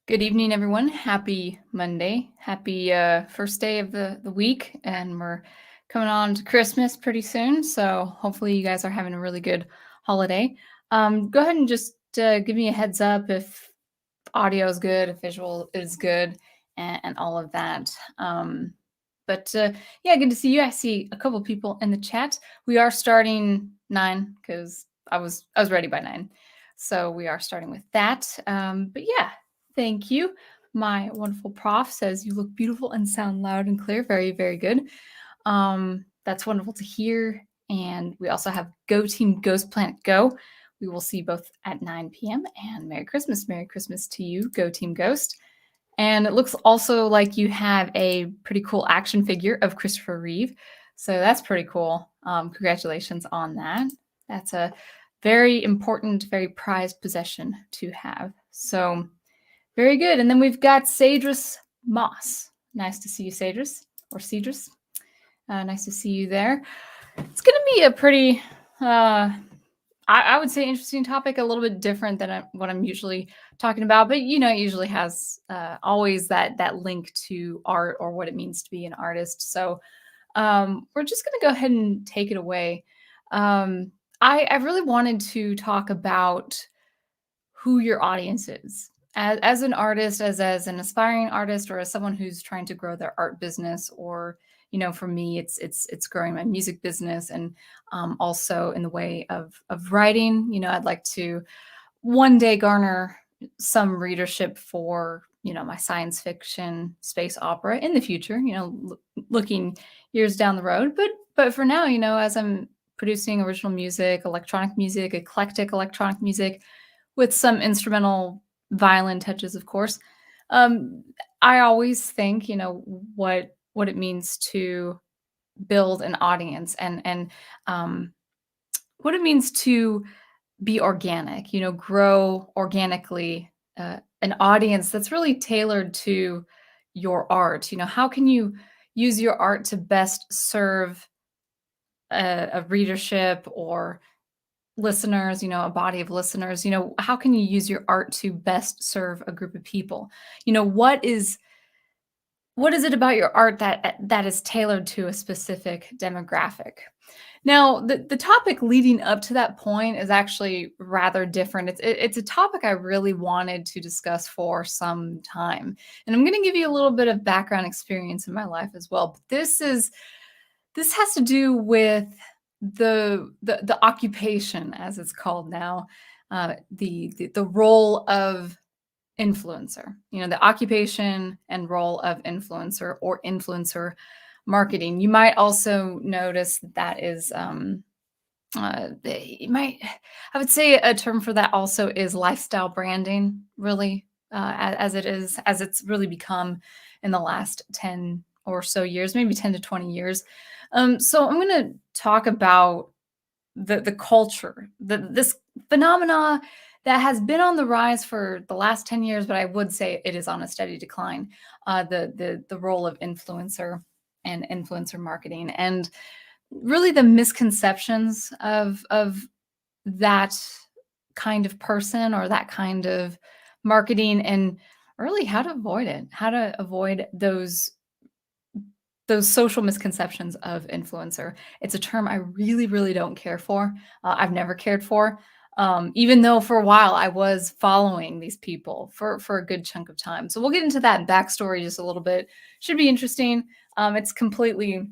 Good evening, everyone. Happy Monday. Happy first day of the week. And we're coming on to Christmas pretty soon. So hopefully you guys are having a really good holiday. Go ahead and just give me a heads up if audio is good, if visual is good, and all of that. But yeah, good to see you. I see a couple people in the chat. We are starting 9 because I was ready by 9. So we are starting with that. But yeah, thank you. My wonderful prof says you look beautiful and sound loud and clear. Very, very good. That's wonderful to hear. And we also have Go Team Ghost Planet Go. We will see both at 9 p.m. And Merry Christmas. Merry Christmas to you, Go Team Ghost. And it looks also like you have a pretty cool action figure of Christopher Reeve. So that's pretty cool. Congratulations on that. That's a very important, very prized possession to have. So very good. And then we've got Cedrus Moss. Nice to see you, Cedrus, or Cedrus. Nice to see you there. It's going to be a pretty, I would say, interesting topic, a little bit different than what I'm usually talking about. But, you know, it usually has always that link to art or what it means to be an artist. So we're just going to go ahead and take it away. I really wanted to talk about who your audience is. As an artist, as an aspiring artist, or as someone who's trying to grow their art business, or for me, it's growing my music business, and also in the way of writing. I'd like to one day garner some readership for my science fiction space opera in the future. Looking years down the road, but for now, as I'm producing original music, electronic music, eclectic electronic music, with some instrumental violin touches, of course. I always think, what it means to build an audience, and what it means to be organic, grow organically an audience that's really tailored to your art. How can you use your art to best serve a readership or listeners, a body of listeners? How can you use your art to best serve a group of people? What is it about your art that is tailored to a specific demographic? Now, the topic leading up to that point is actually rather different. It's a topic I really wanted to discuss for some time, and I'm going to give you a little bit of background experience in my life as well. But this has to do with the occupation, as it's called now, the role of influencer. The occupation and role of influencer, or influencer marketing. You might also notice that is I would say a term for that also is lifestyle branding, really, as it's really become in the last 10 or so years, maybe 10 to 20 years. So I'm going to talk about the culture, this phenomena that has been on the rise for the last 10 years, but I would say it is on a steady decline. The role of influencer and influencer marketing, and really the misconceptions of that kind of person or that kind of marketing, and really how to avoid it, how to avoid those social misconceptions of influencer. It's a term I really, really don't care for. I've never cared for, even though for a while I was following these people for a good chunk of time. So we'll get into that backstory just a little bit. Should be interesting. It's completely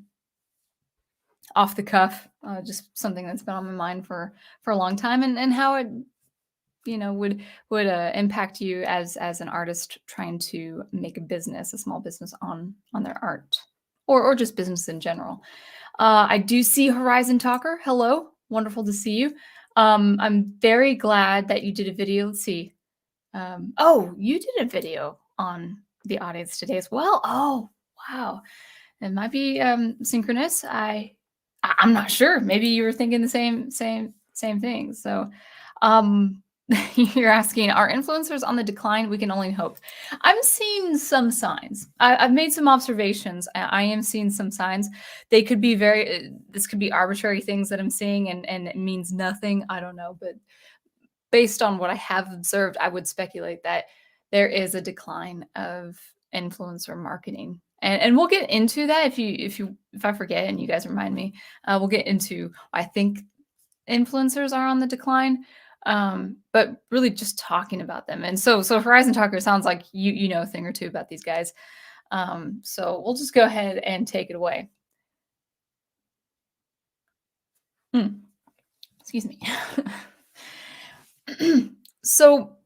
off the cuff, just something that's been on my mind for a long time, and how it would impact you as an artist trying to make a small business on their art, or just business in general. I do see Horizon Talker. Hello, wonderful to see you. I'm very glad that you did a video. Let's see. Oh, you did a video on the audience today as well. Oh, wow. It might be synchronous. I'm not sure. Maybe you were thinking the same thing. So you're asking, are influencers on the decline? We can only hope. I'm seeing some signs. I've made some observations. I am seeing some signs. They could be this could be arbitrary things that I'm seeing, and it means nothing. I don't know. But based on what I have observed, I would speculate that there is a decline of influencer marketing. And we'll get into that if I forget and you guys remind me. We'll get into I think influencers are on the decline. But really just talking about them. And so Horizon Talker sounds like you know a thing or two about these guys. So we'll just go ahead and take it away. Excuse me. So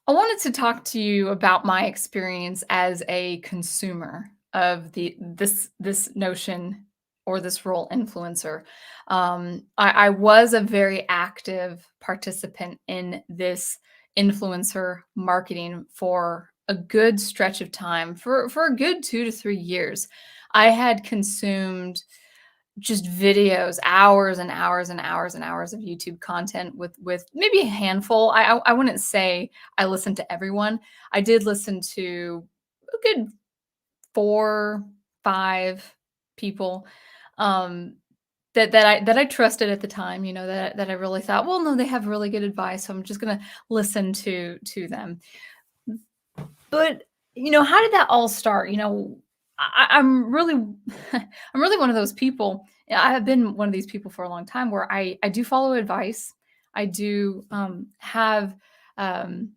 I wanted to talk to you about my experience as a consumer of this notion or this role influencer. I was a very active participant in this influencer marketing for a good stretch of time, for a good 2 to 3 years. I had consumed just videos, hours and hours and hours and hours of YouTube content with maybe a handful. I wouldn't say I listened to everyone. I did listen to a good 4, 5 people um, that I trusted at the time. You know that I really thought, well, no, they have really good advice, so I'm just gonna listen to them. But, how did that all start? I'm really I'm really one of those people. I have been one of these people for a long time where I do follow advice. I do have um,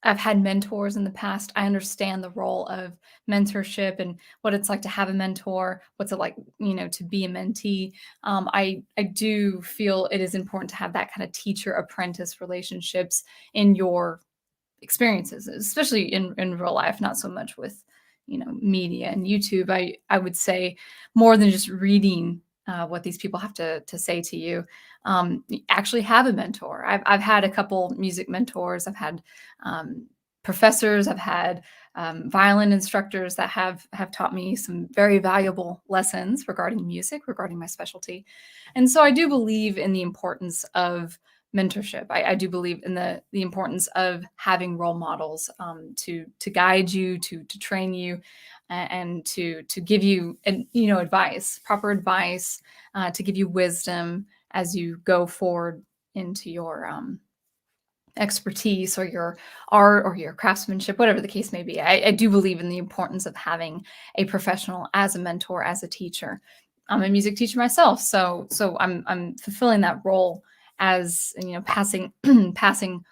I've had mentors in the past. I understand the role of mentorship and what it's like to have a mentor. What's it like, to be a mentee. I do feel it is important to have that kind of teacher apprentice relationships in your experiences, especially in real life, not so much with, media and YouTube. I would say more than just reading what these people have to say to you. Actually have a mentor. I've had a couple music mentors. I've had professors. I've had violin instructors that have taught me some very valuable lessons regarding music, regarding my specialty. And so I do believe in the importance of mentorship. I do believe in the importance of having role models to guide you, to train you, and to give you advice, proper advice, to give you wisdom as you go forward into your expertise or your art or your craftsmanship, whatever the case may be. I do believe in the importance of having a professional as a mentor, as a teacher. I'm a music teacher myself, so I'm fulfilling that role as passing passing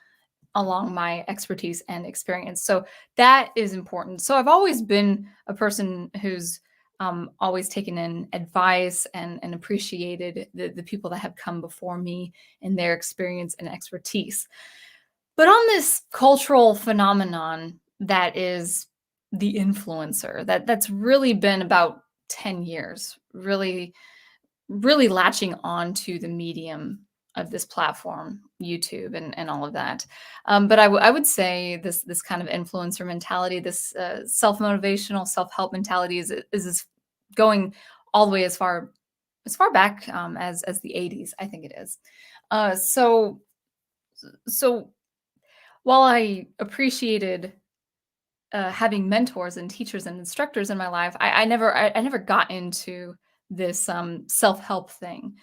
along my expertise and experience. So that is important. So I've always been a person who's always taken in advice and appreciated the people that have come before me and their experience and expertise. But on this cultural phenomenon that is the influencer, that's really been about 10 years, really latching on to the medium of this platform, YouTube and all of that. But I would say this kind of influencer mentality, this self-motivational, self-help mentality is going all the way as far back as the 80s, I think it is. So while I appreciated having mentors and teachers and instructors in my life, I never got into this self-help thing,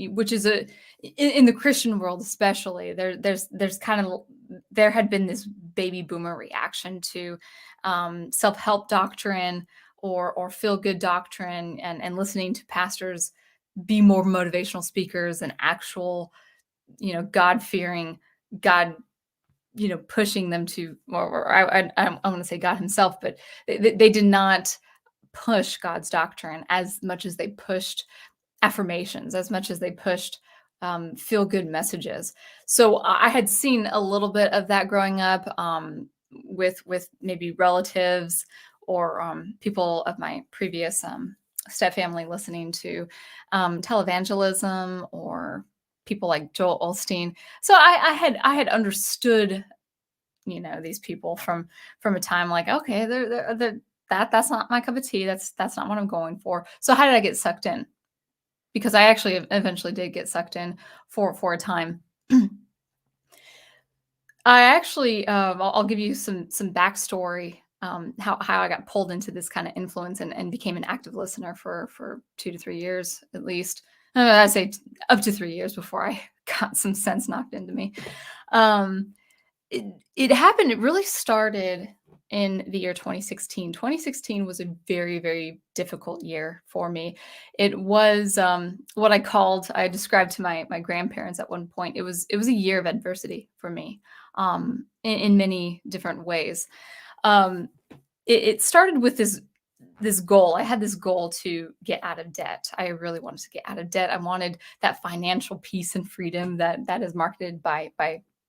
which is in the Christian world especially. There's kind of there had been this baby boomer reaction to self-help doctrine or feel good doctrine and listening to pastors be more motivational speakers and actual God fearing God pushing them to, or I want to say God himself, but they did not push God's doctrine as much as they pushed affirmations, as much as they pushed feel good messages. So I had seen a little bit of that growing up with maybe relatives or people of my previous step family listening to televangelism or people like Joel Osteen. So I had understood these people from a time like, okay, that's not my cup of tea. That's not what I'm going for. So how did I get sucked in? Because I actually eventually did get sucked in for a time. I actually, I'll give you some backstory, how I got pulled into this kind of influence and became an active listener for 2 to 3 years at least. I say up to 3 years before I got some sense knocked into me. It it happened it really started in the year 2016. 2016 was a very, very difficult year for me. It was, what I described to my grandparents at one point. It was a year of adversity for me, in many different ways. Um, it started with this goal. I had this goal to get out of debt. I really wanted to get out of debt. I wanted that financial peace and freedom that is marketed by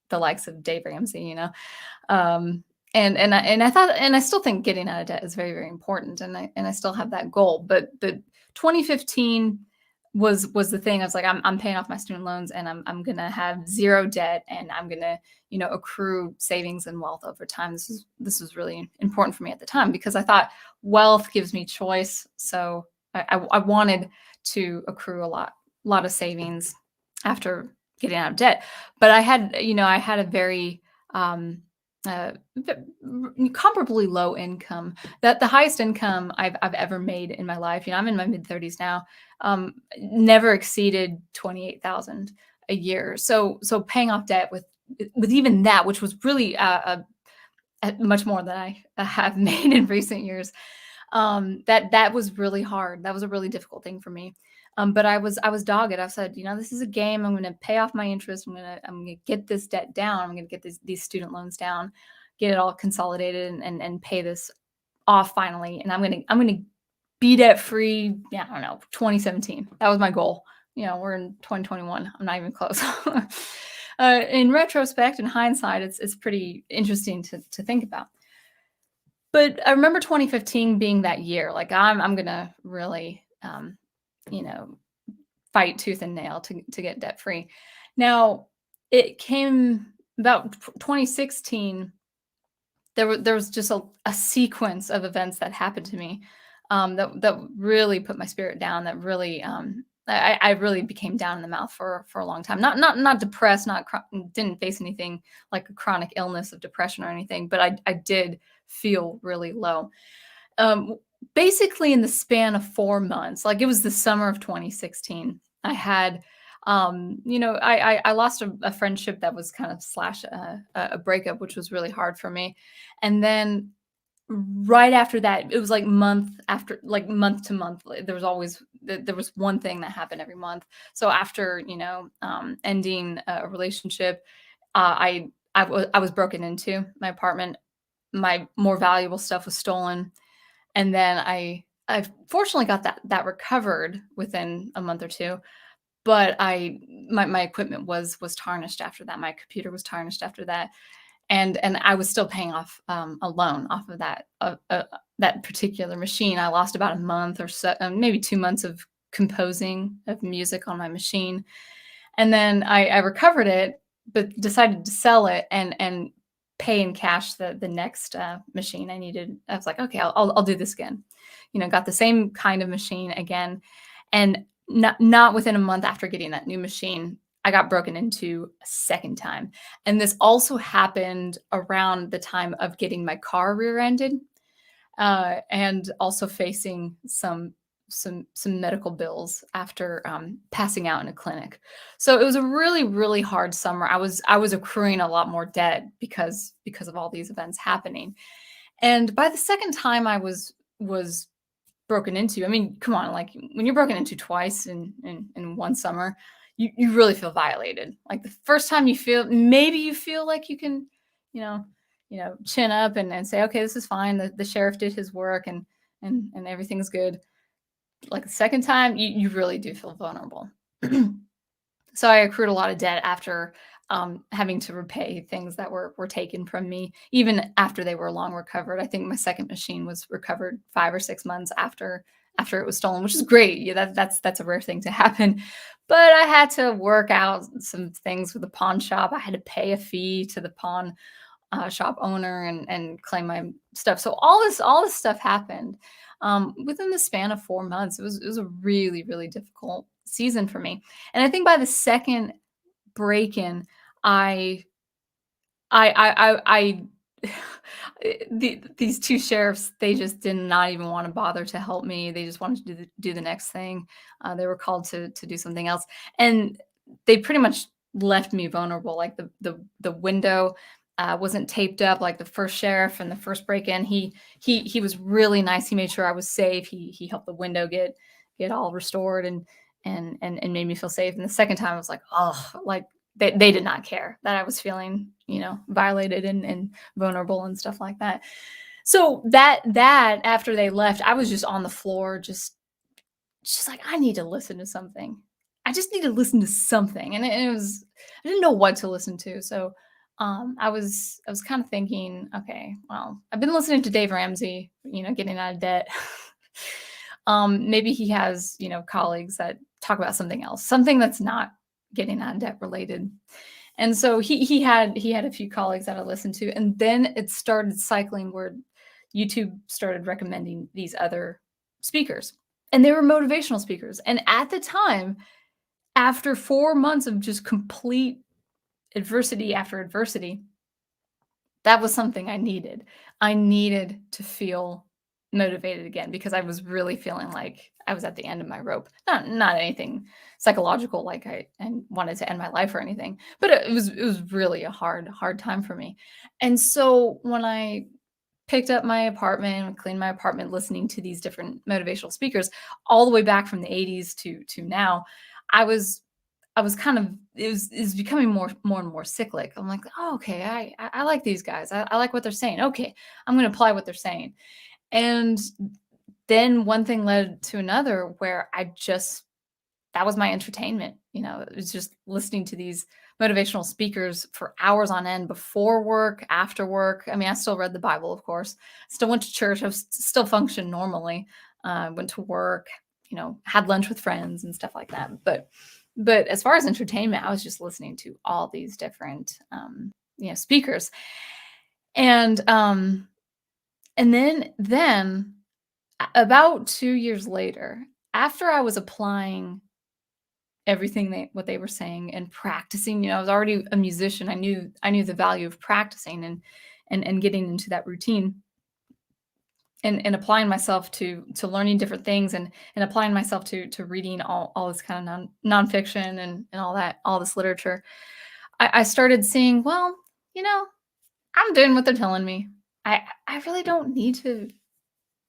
the likes of Dave Ramsey, um, and I thought, and I still think getting out of debt is very, very important, and I still have that goal. But 2015 was the thing. I was like, I'm paying off my student loans, and I'm gonna have zero debt, and I'm gonna accrue savings and wealth over time. This was really important for me at the time because I thought wealth gives me choice. So I wanted to accrue a lot of savings after getting out of debt. But I had a very comparably low income. That the highest income I've ever made in my life. I'm in my mid 30s now. Never exceeded 28,000 a year. So paying off debt with even that, which was really much more than I have made in recent years. That was really hard. That was a really difficult thing for me. But I was dogged. I said, this is a game. I'm going to pay off my interest. I'm going to get this debt down. I'm going to get these student loans down, get it all consolidated, and pay this off finally. And I'm going to be debt free. Yeah, I don't know, 2017. That was my goal. We're in 2021. I'm not even close. In retrospect, in hindsight, it's pretty interesting to think about. But I remember 2015 being that year. Like I'm gonna really you know fight tooth and nail to get debt free. Now it came about 2016. There was just a sequence of events that happened to me, that really put my spirit down. That really I really became down in the mouth for a long time. Not depressed, didn't face anything like a chronic illness of depression or anything, but I did feel really low. Um, Basically, in the span of 4 months, like it was the summer of 2016, I had, I lost a friendship that was kind of slash a breakup, which was really hard for me. And then right after that, it was like month to month, there was always there was one thing that happened every month. So after ending a relationship, I was broken into my apartment. My more valuable stuff was stolen, and then I fortunately got that recovered within a month or two. But my equipment was tarnished after that. My computer was tarnished after that, and I was still paying off a loan off of that particular machine. I lost about a month or so, maybe 2 months of composing of music on my machine, and then I recovered it, but decided to sell it and pay in cash the next machine I needed. I was like, okay, I'll do this again. Got the same kind of machine again, and not within a month after getting that new machine, I got broken into a second time. And this also happened around the time of getting my car rear-ended, and also facing some medical bills after passing out in a clinic. So it was a really, really hard summer. I was accruing a lot more debt because of all these events happening. And by the second time I was broken into, I mean, come on, like when you're broken into twice in one summer, you really feel violated. Like the first time you feel like you can, you know, chin up and say, okay, this is fine. The sheriff did his work, and everything's good. Like the second time, you really do feel vulnerable. So I accrued a lot of debt after having to repay things that were taken from me, even after they were long recovered. I think my second machine was recovered 5 or 6 months after it was stolen, which is great. Yeah, that's a rare thing to happen. But I had to work out some things with the pawn shop. I had to pay a fee to the pawn shop owner and claim my stuff. So all this stuff happened within the span of 4 months. It was a really, really difficult season for me. And I think by the second break in, I I these two sheriffs, they just did not even want to bother to help me. They just wanted to do the next thing. They were called to do something else, and they pretty much left me vulnerable. Like the window, wasn't taped up like the first sheriff and the first break-in. He was really nice. He made sure I was safe. He helped the window get all restored and made me feel safe. And the second time I was like, oh, like they did not care that I was feeling, violated and vulnerable and stuff like that. So that after they left, I was just on the floor, just like, I need to listen to something. I just need to listen to something. And it was, I didn't know what to listen to. So I was kind of thinking, okay, well, I've been listening to Dave Ramsey, getting out of debt. Maybe he has, colleagues that talk about something else, something that's not getting out of debt related. And so he had a few colleagues that I listened to, and then it started cycling where YouTube started recommending these other speakers, and they were motivational speakers. And at the time, after 4 months of just complete adversity after adversity, that was something I needed. I needed to feel motivated again because I was really feeling like I was at the end of my rope. Not anything psychological, like I wanted to end my life or anything, but it was really a hard time for me. And so when I picked up my apartment, cleaned my apartment, listening to these different motivational speakers all the way back from the 80s to now, I was I was kind of it was becoming more and more cyclic. I'm like, oh, okay, I like these guys. I like what they're saying. Okay, I'm going to apply what they're saying. And then one thing led to another where that was my entertainment. It was just listening to these motivational speakers for hours on end before work, after work. I mean, I still read the Bible, of course. Still went to church. I was still functioned normally. Went to work, had lunch with friends and stuff like that. But as far as entertainment, I was just listening to all these different, speakers. And then about 2 years later, after I was applying everything what they were saying and practicing, I was already a musician. I knew the value of practicing and getting into that routine and applying myself to learning different things and applying myself to reading all this kind of nonfiction and all this literature. I started seeing, well, you know, I'm doing what they're telling me. I really don't need to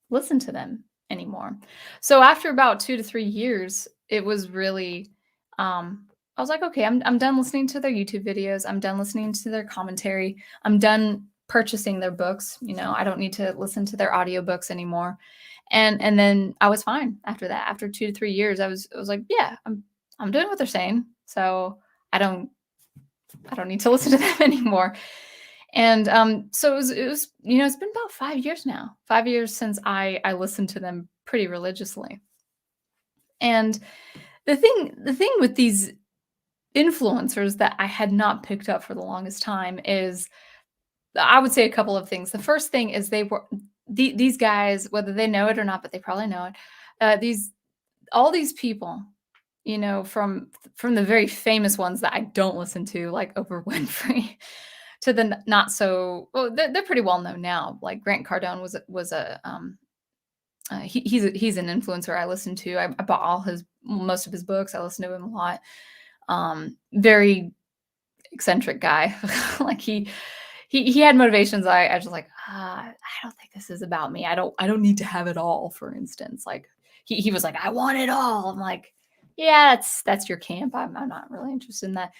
listen to them anymore. So after about 2 to 3 years, it was really, I was like, okay, I'm done listening to their YouTube videos. I'm done listening to their commentary. I'm done purchasing their books. I don't need to listen to their audiobooks anymore. And then I was fine after that. After 2 to 3 years, I was like, yeah, I'm doing what they're saying. So I don't I don't need to listen to them anymore. And so it was it's been about 5 years now. 5 years since I listened to them pretty religiously. And the thing with these influencers that I had not picked up for the longest time is, I would say, a couple of things. The first thing is these guys, whether they know it or not, but they probably know it. These all these people, from the very famous ones that I don't listen to, like Oprah Winfrey, to the not so well, they're pretty well known now. Like Grant Cardone was a he's an influencer I listen to. I bought most of his books. I listen to him a lot. Very eccentric guy. Like he had motivations. I was just like, I don't think this is about me. I don't need to have it all. For instance, like he was like, I want it all. I'm like, yeah, that's your camp. I'm not really interested in that.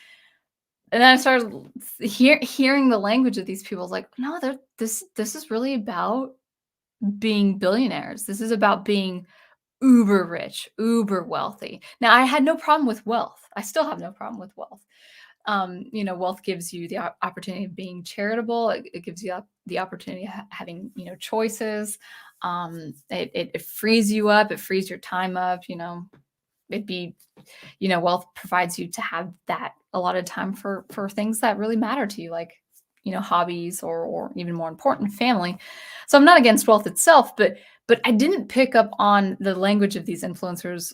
And then I started hearing the language of these people. I was like, no, this is really about being billionaires. This is about being uber rich, uber wealthy. Now, I had no problem with wealth. I still have no problem with wealth. Wealth gives you the opportunity of being charitable. It gives you the opportunity of having, choices. It frees you up. It frees your time up. It'd be, wealth provides you to have that a lot of time for things that really matter to you, like, hobbies or even more important, family. So I'm not against wealth itself, but I didn't pick up on the language of these influencers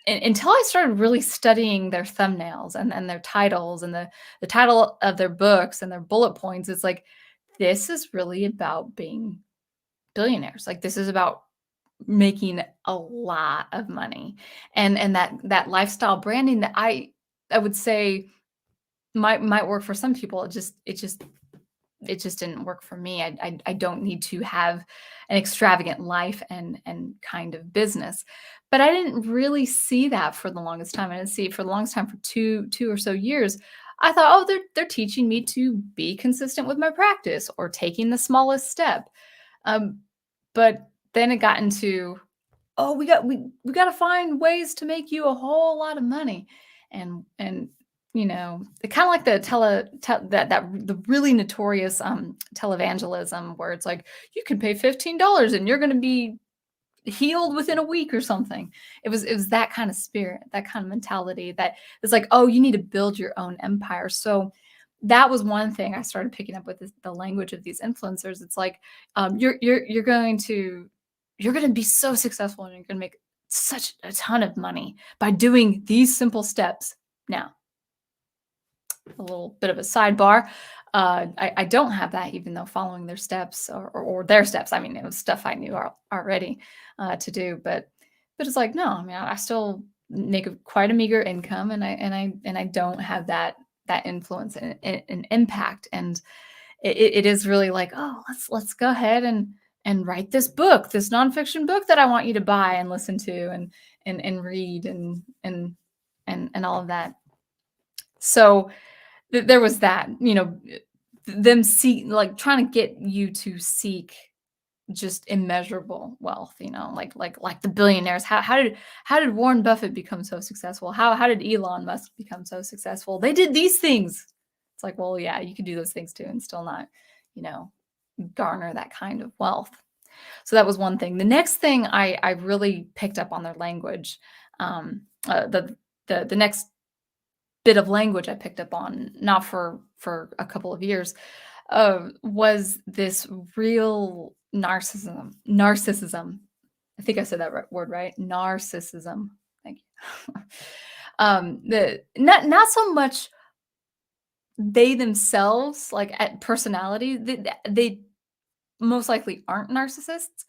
until I started really studying their thumbnails and their titles and the title of their books and their bullet points. It's like, this is really about being billionaires. Like, this is about making a lot of money and that lifestyle branding that I would say might work for some people. It just didn't work for me. I don't need to have an extravagant life and kind of business. But I didn't really see that for the longest time. I didn't see it for the longest time for two or so years. I thought, oh, they're teaching me to be consistent with my practice or taking the smallest step. Um, but then it got into, oh, we got to find ways to make you a whole lot of money, and kind of like the really notorious televangelism, where it's like you can pay $15 and you're going to be healed within a week or something. It was that kind of spirit, that kind of mentality, that it's like, oh, you need to build your own empire. So that was one thing I started picking up with, the language of these influencers. It's like, you're going to be so successful and you're going to make such a ton of money by doing these simple steps. Now, a little bit of a sidebar. I don't have that, even though following their steps, or their steps, I mean, it was stuff I knew already to do, but it's like, no, I mean, I still make quite a meager income, and I don't have that influence and impact. And it is really like, oh, let's go ahead and write this book, this nonfiction book that I want you to buy and listen to and read and all of that. So there was that, them trying to get you to seek just immeasurable wealth, like the billionaires. How did Warren Buffett become so successful? How did Elon Musk become so successful? They did these things. It's like, well, yeah, you can do those things too and still not, you know, garner that kind of wealth. So that was one thing. The next thing I really picked up on their language. The next bit of language I picked up on, not for a couple of years, was this real narcissism. I think I said that word right. Narcissism. Thank you. The not so much they themselves, like at personality, they most likely aren't narcissists,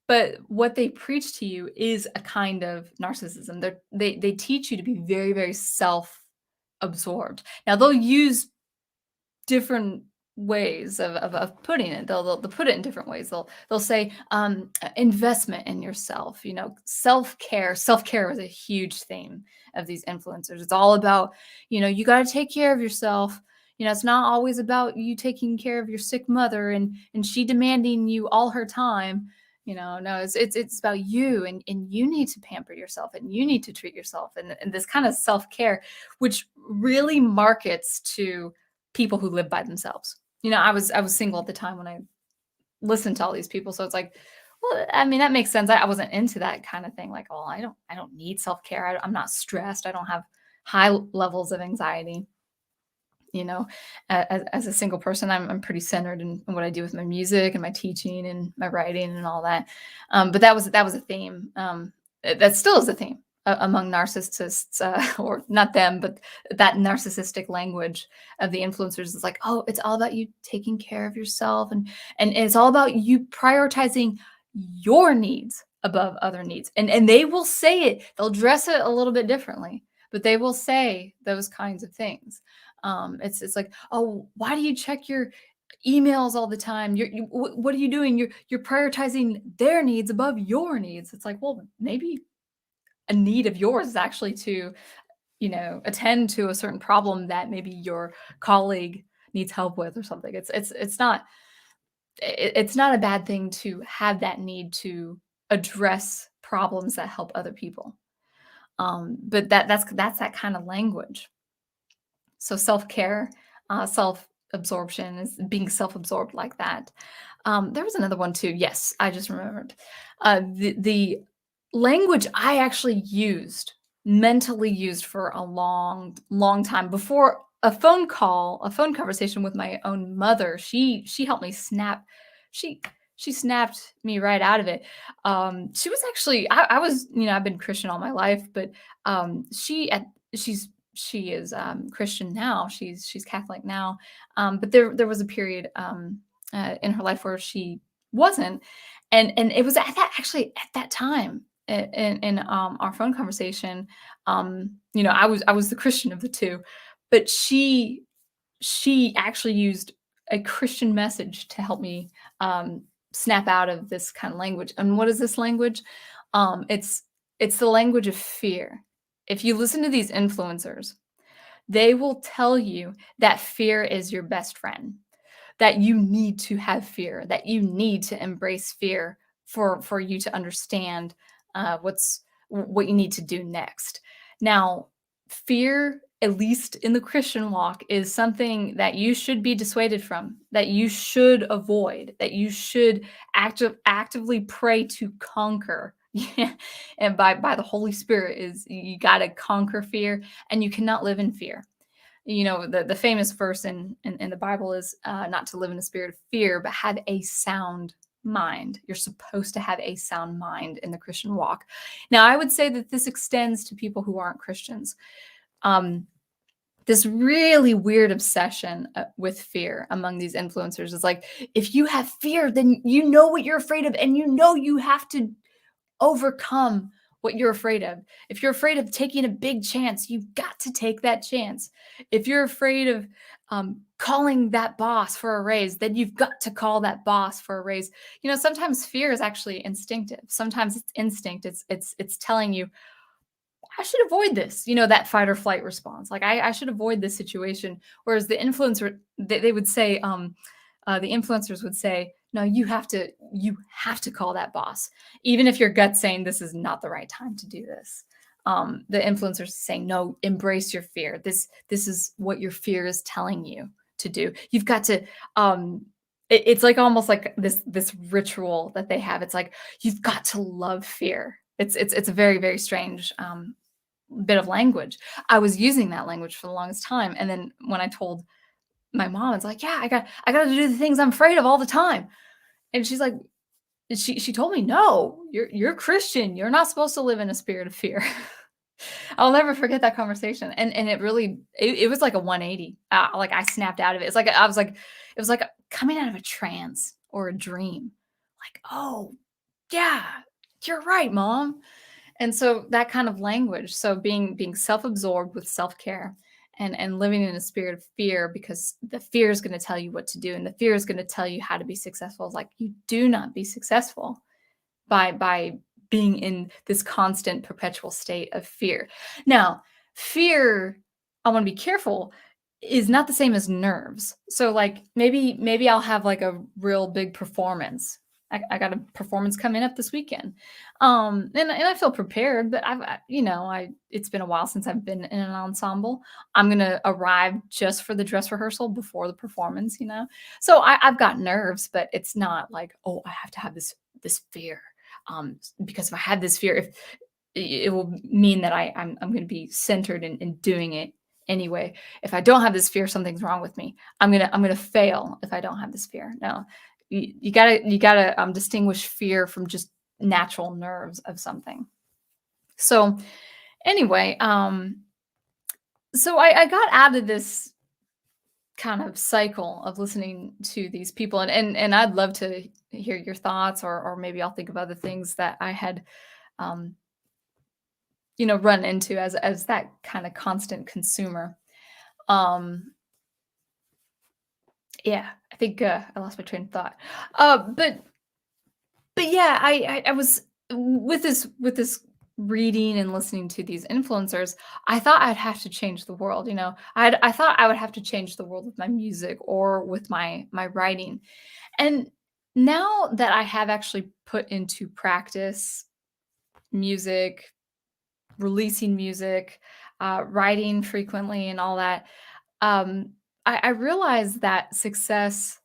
but what they preach to you is a kind of narcissism. They teach you to be very, very self-absorbed. Now they'll use different ways of putting it. They'll put it in different ways. They'll say investment in yourself. Self-care. Self-care is a huge theme of these influencers. It's all about, you got to take care of yourself. It's not always about you taking care of your sick mother and she demanding you all her time. No, it's about you, and you need to pamper yourself and you need to treat yourself, and this kind of self-care, which really markets to people who live by themselves. I was single at the time when I listened to all these people, so it's like, well, I mean, that makes sense. I wasn't into that kind of thing. Like, oh, I don't need self-care. I'm not stressed. I don't have high levels of anxiety. As a single person, I'm pretty centered in what I do with my music and my teaching and my writing and all that. But that was a theme. That still is a theme among narcissists, or not them, but that narcissistic language of the influencers is like, oh, it's all about you taking care of yourself, and it's all about you prioritizing your needs above other needs. And they will say it. They'll dress it a little bit differently, but they will say those kinds of things. It's like, oh, why do you check your emails all the time? What are you doing? You're prioritizing their needs above your needs. It's like, well, maybe a need of yours is actually to, attend to a certain problem that maybe your colleague needs help with or something. It's not a bad thing to have that need to address problems that help other people. But that's that kind of language. So self-care, self-absorption is being self-absorbed like that. There was another one too. Yes, I just remembered. The language I actually mentally used for a long, long time before a phone conversation with my own mother. She helped me snap. She snapped me right out of it. She was actually, I was, I've been Christian all my life, but she is Christian now. She's Catholic now. But there was a period in her life where she wasn't, and it was at that time in our phone conversation. I was the Christian of the two, but she she actually used a Christian message to help me um, snap out of this kind of language. And what is this language? It's the language of fear. If you listen to these influencers, they will tell you that fear is your best friend, that you need to have fear, that you need to embrace fear for you to understand what you need to do next. Now, fear, at least in the Christian walk, is something that you should be dissuaded from, that you should avoid, that you should actively pray to conquer. Yeah. And by the Holy Spirit is you got to conquer fear, and you cannot live in fear. The famous verse in the Bible is not to live in a spirit of fear, but have a sound mind. You're supposed to have a sound mind in the Christian walk. Now, I would say that this extends to people who aren't Christians. Um, this really weird obsession with fear among these influencers is like, if you have fear, then you know what you're afraid of, and you know you have to overcome what you're afraid of. If you're afraid of taking a big chance, you've got to take that chance. If you're afraid of calling that boss for a raise, then you've got to call that boss for a raise. Sometimes fear is actually instinctive. Sometimes it's instinct. It's telling you, I should avoid this. That fight or flight response. Like I should avoid this situation. Whereas the influencer, they would say, the influencers would say, no, you have to call that boss, even if your gut's saying this is not the right time to do this. The influencers saying, no, embrace your fear. This is what your fear is telling you to do. You've got to. It's like almost like this ritual that they have. It's like you've got to love fear. It's a very, very strange bit of language. I was using that language for the longest time, and then when I told my mom, it's like, yeah, I got to do the things I'm afraid of all the time. And she's like, she told me, no, you're Christian. You're not supposed to live in a spirit of fear. I'll never forget that conversation. And it really, it was like a 180. Like I snapped out of it. It was like coming out of a trance or a dream. Like, oh yeah, you're right, mom. And so that kind of language, so being self-absorbed with self-care and living in a spirit of fear, because the fear is going to tell you what to do, and the fear is going to tell you how to be successful. It's like you do not be successful by being in this constant perpetual state of fear. Now, fear, I want to be careful, is not the same as nerves. So like maybe I'll have like a real big performance. I got a performance coming up this weekend. And I feel prepared, but it's been a while since I've been in an ensemble. I'm gonna arrive just for the dress rehearsal before the performance. So I've got nerves, but it's not like, oh, I have to have this fear. Because if I had this fear, if it will mean that I'm gonna be centered in doing it anyway. If I don't have this fear, something's wrong with me. I'm gonna fail if I don't have this fear. No, you gotta distinguish fear from just natural nerves of something. So anyway, so I got out of this kind of cycle of listening to these people, and I'd love to hear your thoughts, or maybe I'll think of other things that I had um, run into as that kind of constant consumer. Um, yeah, I think I lost my train of thought. But yeah, I was with this reading and listening to these influencers. I thought I'd have to change the world. I thought I would have to change the world with my music or with my writing. And now that I have actually put into practice music, releasing music, writing frequently, and all that, I realize that success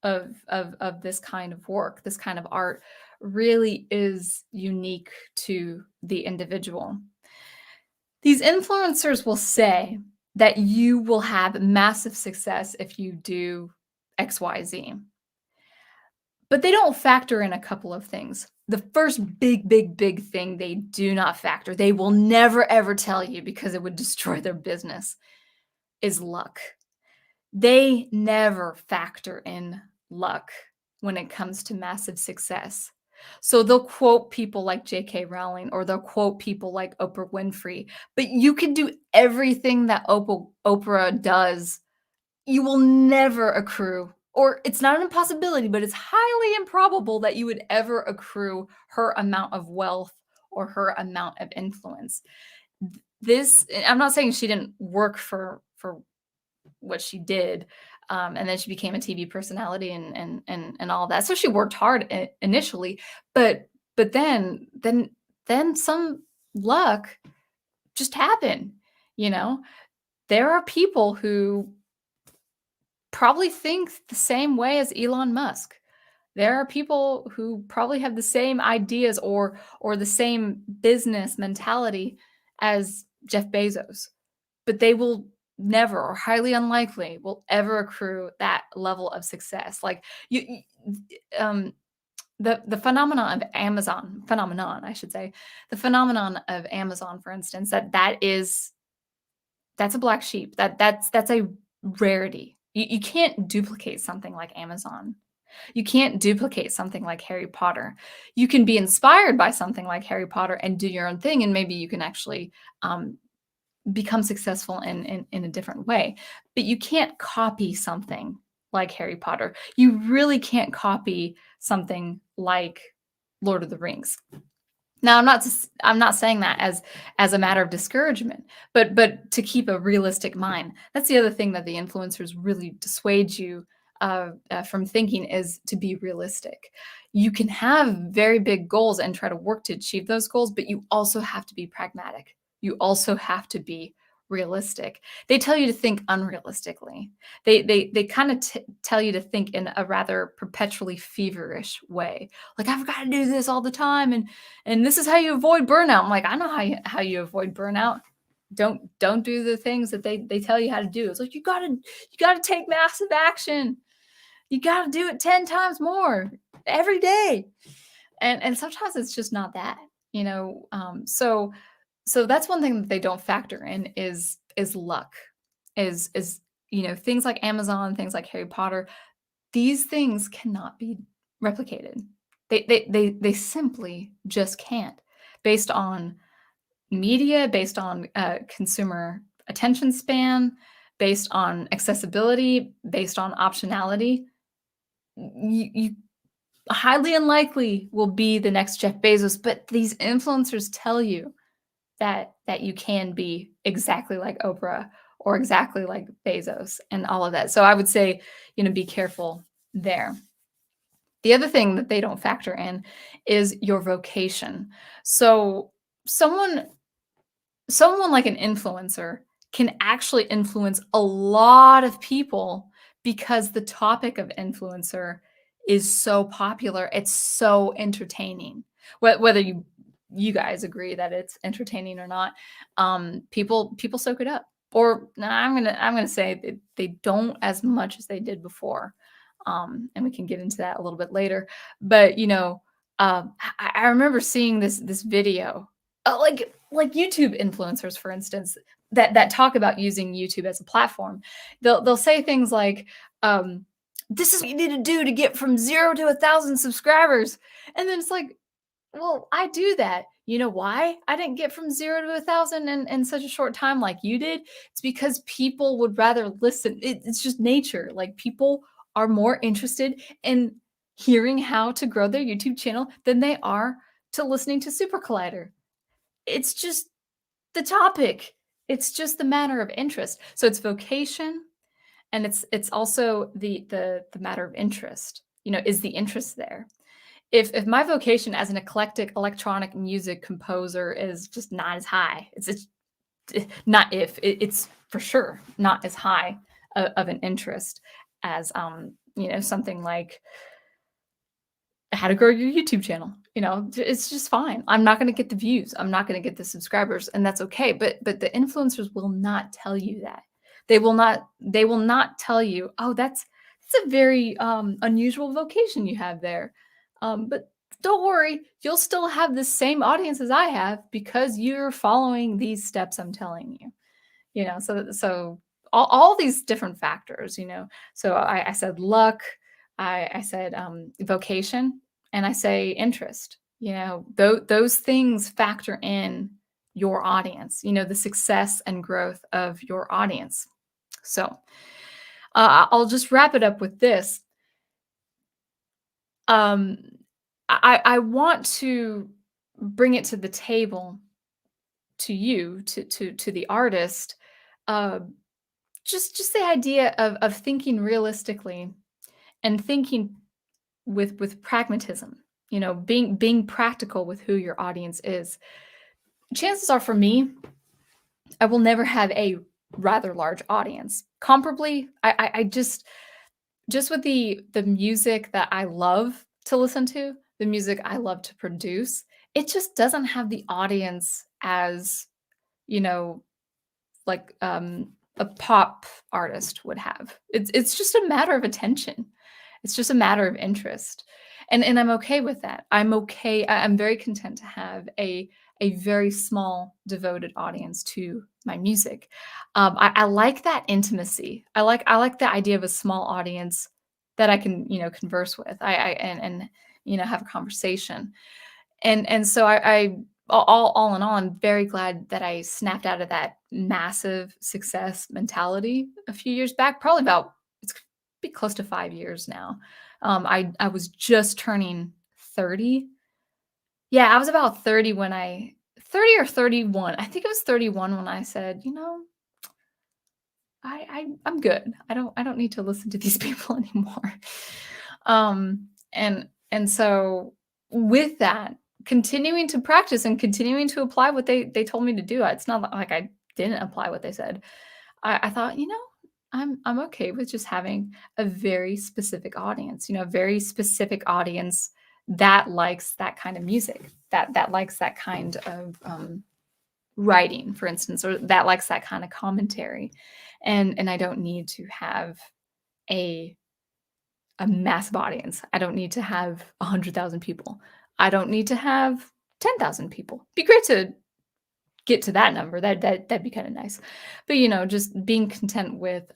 of this kind of work, this kind of art, really is unique to the individual. These influencers will say that you will have massive success if you do XYZ, but they don't factor in a couple of things. The first big, big, big thing they do not factor, they will never ever tell you because it would destroy their business, is luck. They never factor in luck when it comes to massive success. So they'll quote people like J.K. Rowling, or they'll quote people like Oprah Winfrey, but you can do everything that Oprah does you will never accrue, or it's not an impossibility, but it's highly improbable that you would ever accrue her amount of wealth or her amount of influence. This, I'm not saying she didn't work for what she did, and then she became a TV personality and all that. So she worked hard initially, but then some luck just happened. You know, there are people who probably think the same way as Elon Musk. There are people who probably have the same ideas or the same business mentality as Jeff Bezos, but they will never or highly unlikely will ever accrue that level of success. Like the phenomenon, I should say, the phenomenon of Amazon, for instance, that's a black sheep. That's a rarity. You can't duplicate something like Amazon. You can't duplicate something like Harry Potter. You can be inspired by something like Harry Potter and do your own thing, and maybe you can actually become successful in a different way. But you can't copy something like Harry Potter. You really can't copy something like Lord of the Rings. Now, I'm not saying that as a matter of discouragement, but to keep a realistic mind. That's the other thing that the influencers really dissuade you from thinking, is to be realistic. You can have very big goals and try to work to achieve those goals, but you also have to be pragmatic. You also have to be realistic. They tell you to think unrealistically. They kind of tell you to think in a rather perpetually feverish way. Like, I've got to do this all the time, and this is how you avoid burnout. I'm like, I know how you avoid burnout. Don't do the things that they tell you how to do. It's like, you gotta take massive action. You gotta do it 10 times more every day. And sometimes it's just not that, you know. So that's one thing that they don't factor in is luck. Is things like Amazon, things like Harry Potter, these things cannot be replicated. They simply just can't, based on media, based on consumer attention span, based on accessibility, based on optionality. You highly unlikely will be the next Jeff Bezos, but these influencers tell you that you can be exactly like Oprah or exactly like Bezos and all of that. So I would say, be careful there. The other thing that they don't factor in is your vocation. So someone someone like an influencer can actually influence a lot of people because the topic of influencer is so popular. It's so entertaining. Whether you guys agree that it's entertaining or not, people soak it up. Or nah, I'm gonna say they don't as much as they did before, and we can get into that a little bit later. But I remember seeing this video, like YouTube influencers, for instance, that talk about using YouTube as a platform. They'll say things like, "This is what you need to do to get from 0 to 1,000 subscribers," and then it's like, well, I do that. You know why I didn't get from 0 to 1,000 in such a short time like you did? It's because people would rather listen. It's just nature. Like, people are more interested in hearing how to grow their YouTube channel than they are to listening to SuperCollider. It's just the topic. It's just the matter of interest. So it's vocation, and it's also the matter of interest. Is the interest there? If my vocation as an eclectic electronic music composer is just not as high, it's not if it's for sure not as high of an interest as something like how to grow your YouTube channel. It's just fine. I'm not going to get the views. I'm not going to get the subscribers, and that's okay. But the influencers will not tell you that. They will not tell you, oh, that's a very unusual vocation you have there. But don't worry, you'll still have the same audience as I have because you're following these steps I'm telling you. So all these different factors. So I said luck, I said vocation, and I say interest. Those things factor in your audience, the success and growth of your audience. So I'll just wrap it up with this. Um, I want to bring it to the table to you, to the artist, uh, just the idea of thinking realistically and thinking with pragmatism, being practical with who your audience is. Chances are for me, I will never have a rather large audience. Comparably, I just with the music that I love to listen to, the music I love to produce, it just doesn't have the audience as, you know, like, a pop artist would have. It's just a matter of attention. It's just a matter of interest, and I'm okay with that. I'm very content to have a very small devoted audience to my music. I like that intimacy. I like the idea of a small audience that I can, converse with. And have a conversation. And so all in all, I'm very glad that I snapped out of that massive success mentality a few years back. Probably about it's be close to 5 years now. I was just turning 30. Yeah, I was about 30 when I 30 or 31. I think it was 31 when I said, I'm good. I don't need to listen to these people anymore. And so with that, continuing to practice and continuing to apply what they told me to do. It's not like I didn't apply what they said. I thought, I'm okay with just having a very specific audience, a very specific audience that likes that kind of music, that likes that kind of writing, for instance, or that likes that kind of commentary. And I don't need to have a a massive audience. I don't need to have 100,000 people. I don't need to have 10,000 people. Be great to get to that number. That'd be kind of nice. But just being content with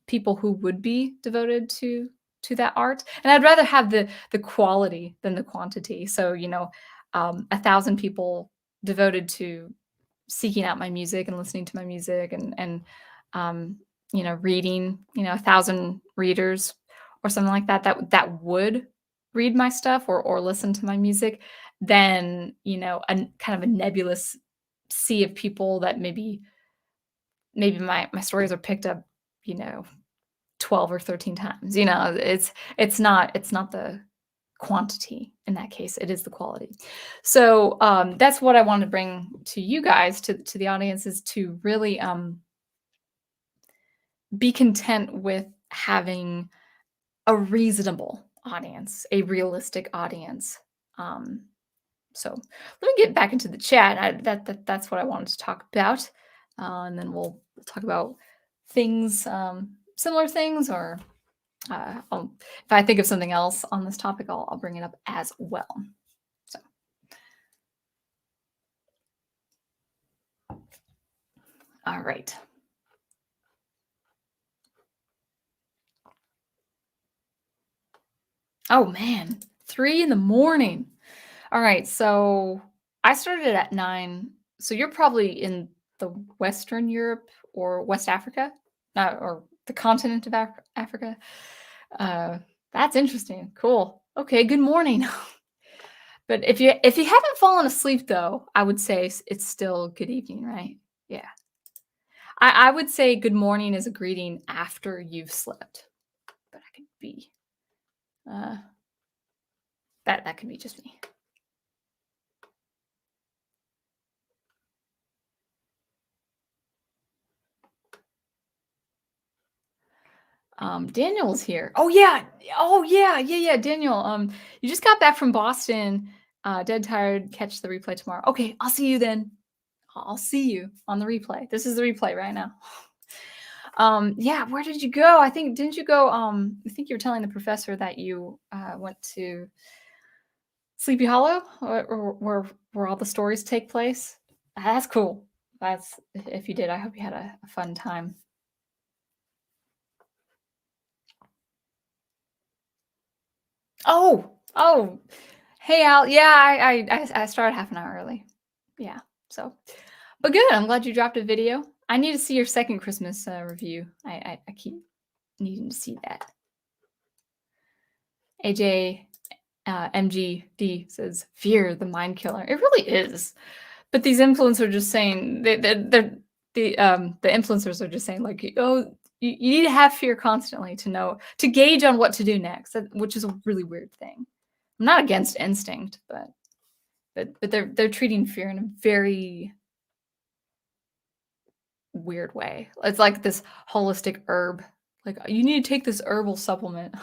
people who would be devoted to that art. And I'd rather have the quality than the quantity. So 1,000 people devoted to seeking out my music and listening to my music and um, reading, 1,000 readers or something like that would read my stuff or listen to my music, then a kind of a nebulous sea of people that maybe my stories are picked up, you know, 12 or 13 times. It's not the quantity in that case, it is the quality. So that's what I want to bring to you guys, to the audience, is to really be content with having a reasonable audience, a realistic audience. Um, so let me get back into the chat. That's what I wanted to talk about, and then we'll talk about things, similar things, or if I think of something else on this topic, I'll bring it up as well. So, all right. Oh man, 3 in the morning. All right, so I started at 9. So you're probably in the Western Europe or West Africa, or the continent of Africa. Uh, that's interesting. Cool. Okay, good morning. But if you haven't fallen asleep though, I would say it's still good evening, right? Yeah. I would say good morning is a greeting after you've slept, but I could be uh, that could be just me. Daniel's here. Oh yeah. Oh yeah. Yeah, yeah. Daniel, you just got back from Boston. Dead tired. Catch the replay tomorrow. Okay, I'll see you then. I'll see you on the replay. This is the replay right now. Yeah, where did you go? Didn't you go? I think you were telling the professor that you went to Sleepy Hollow, or where all the stories take place. That's cool. That's If you did, I hope you had a fun time. Oh, hey Al. Yeah, I started half an hour early. Yeah, so but good. I'm glad you dropped a video. I need to see your second Christmas review. I keep needing to see that. AJ MGD says, "Fear, the mind killer." It really is. But these influencers are just saying the influencers are just saying like, oh, you need to have fear constantly to gauge on what to do next, which is a really weird thing. I'm not against instinct, but they're treating fear in a very weird way. It's like this holistic herb. Like, you need to take this herbal supplement.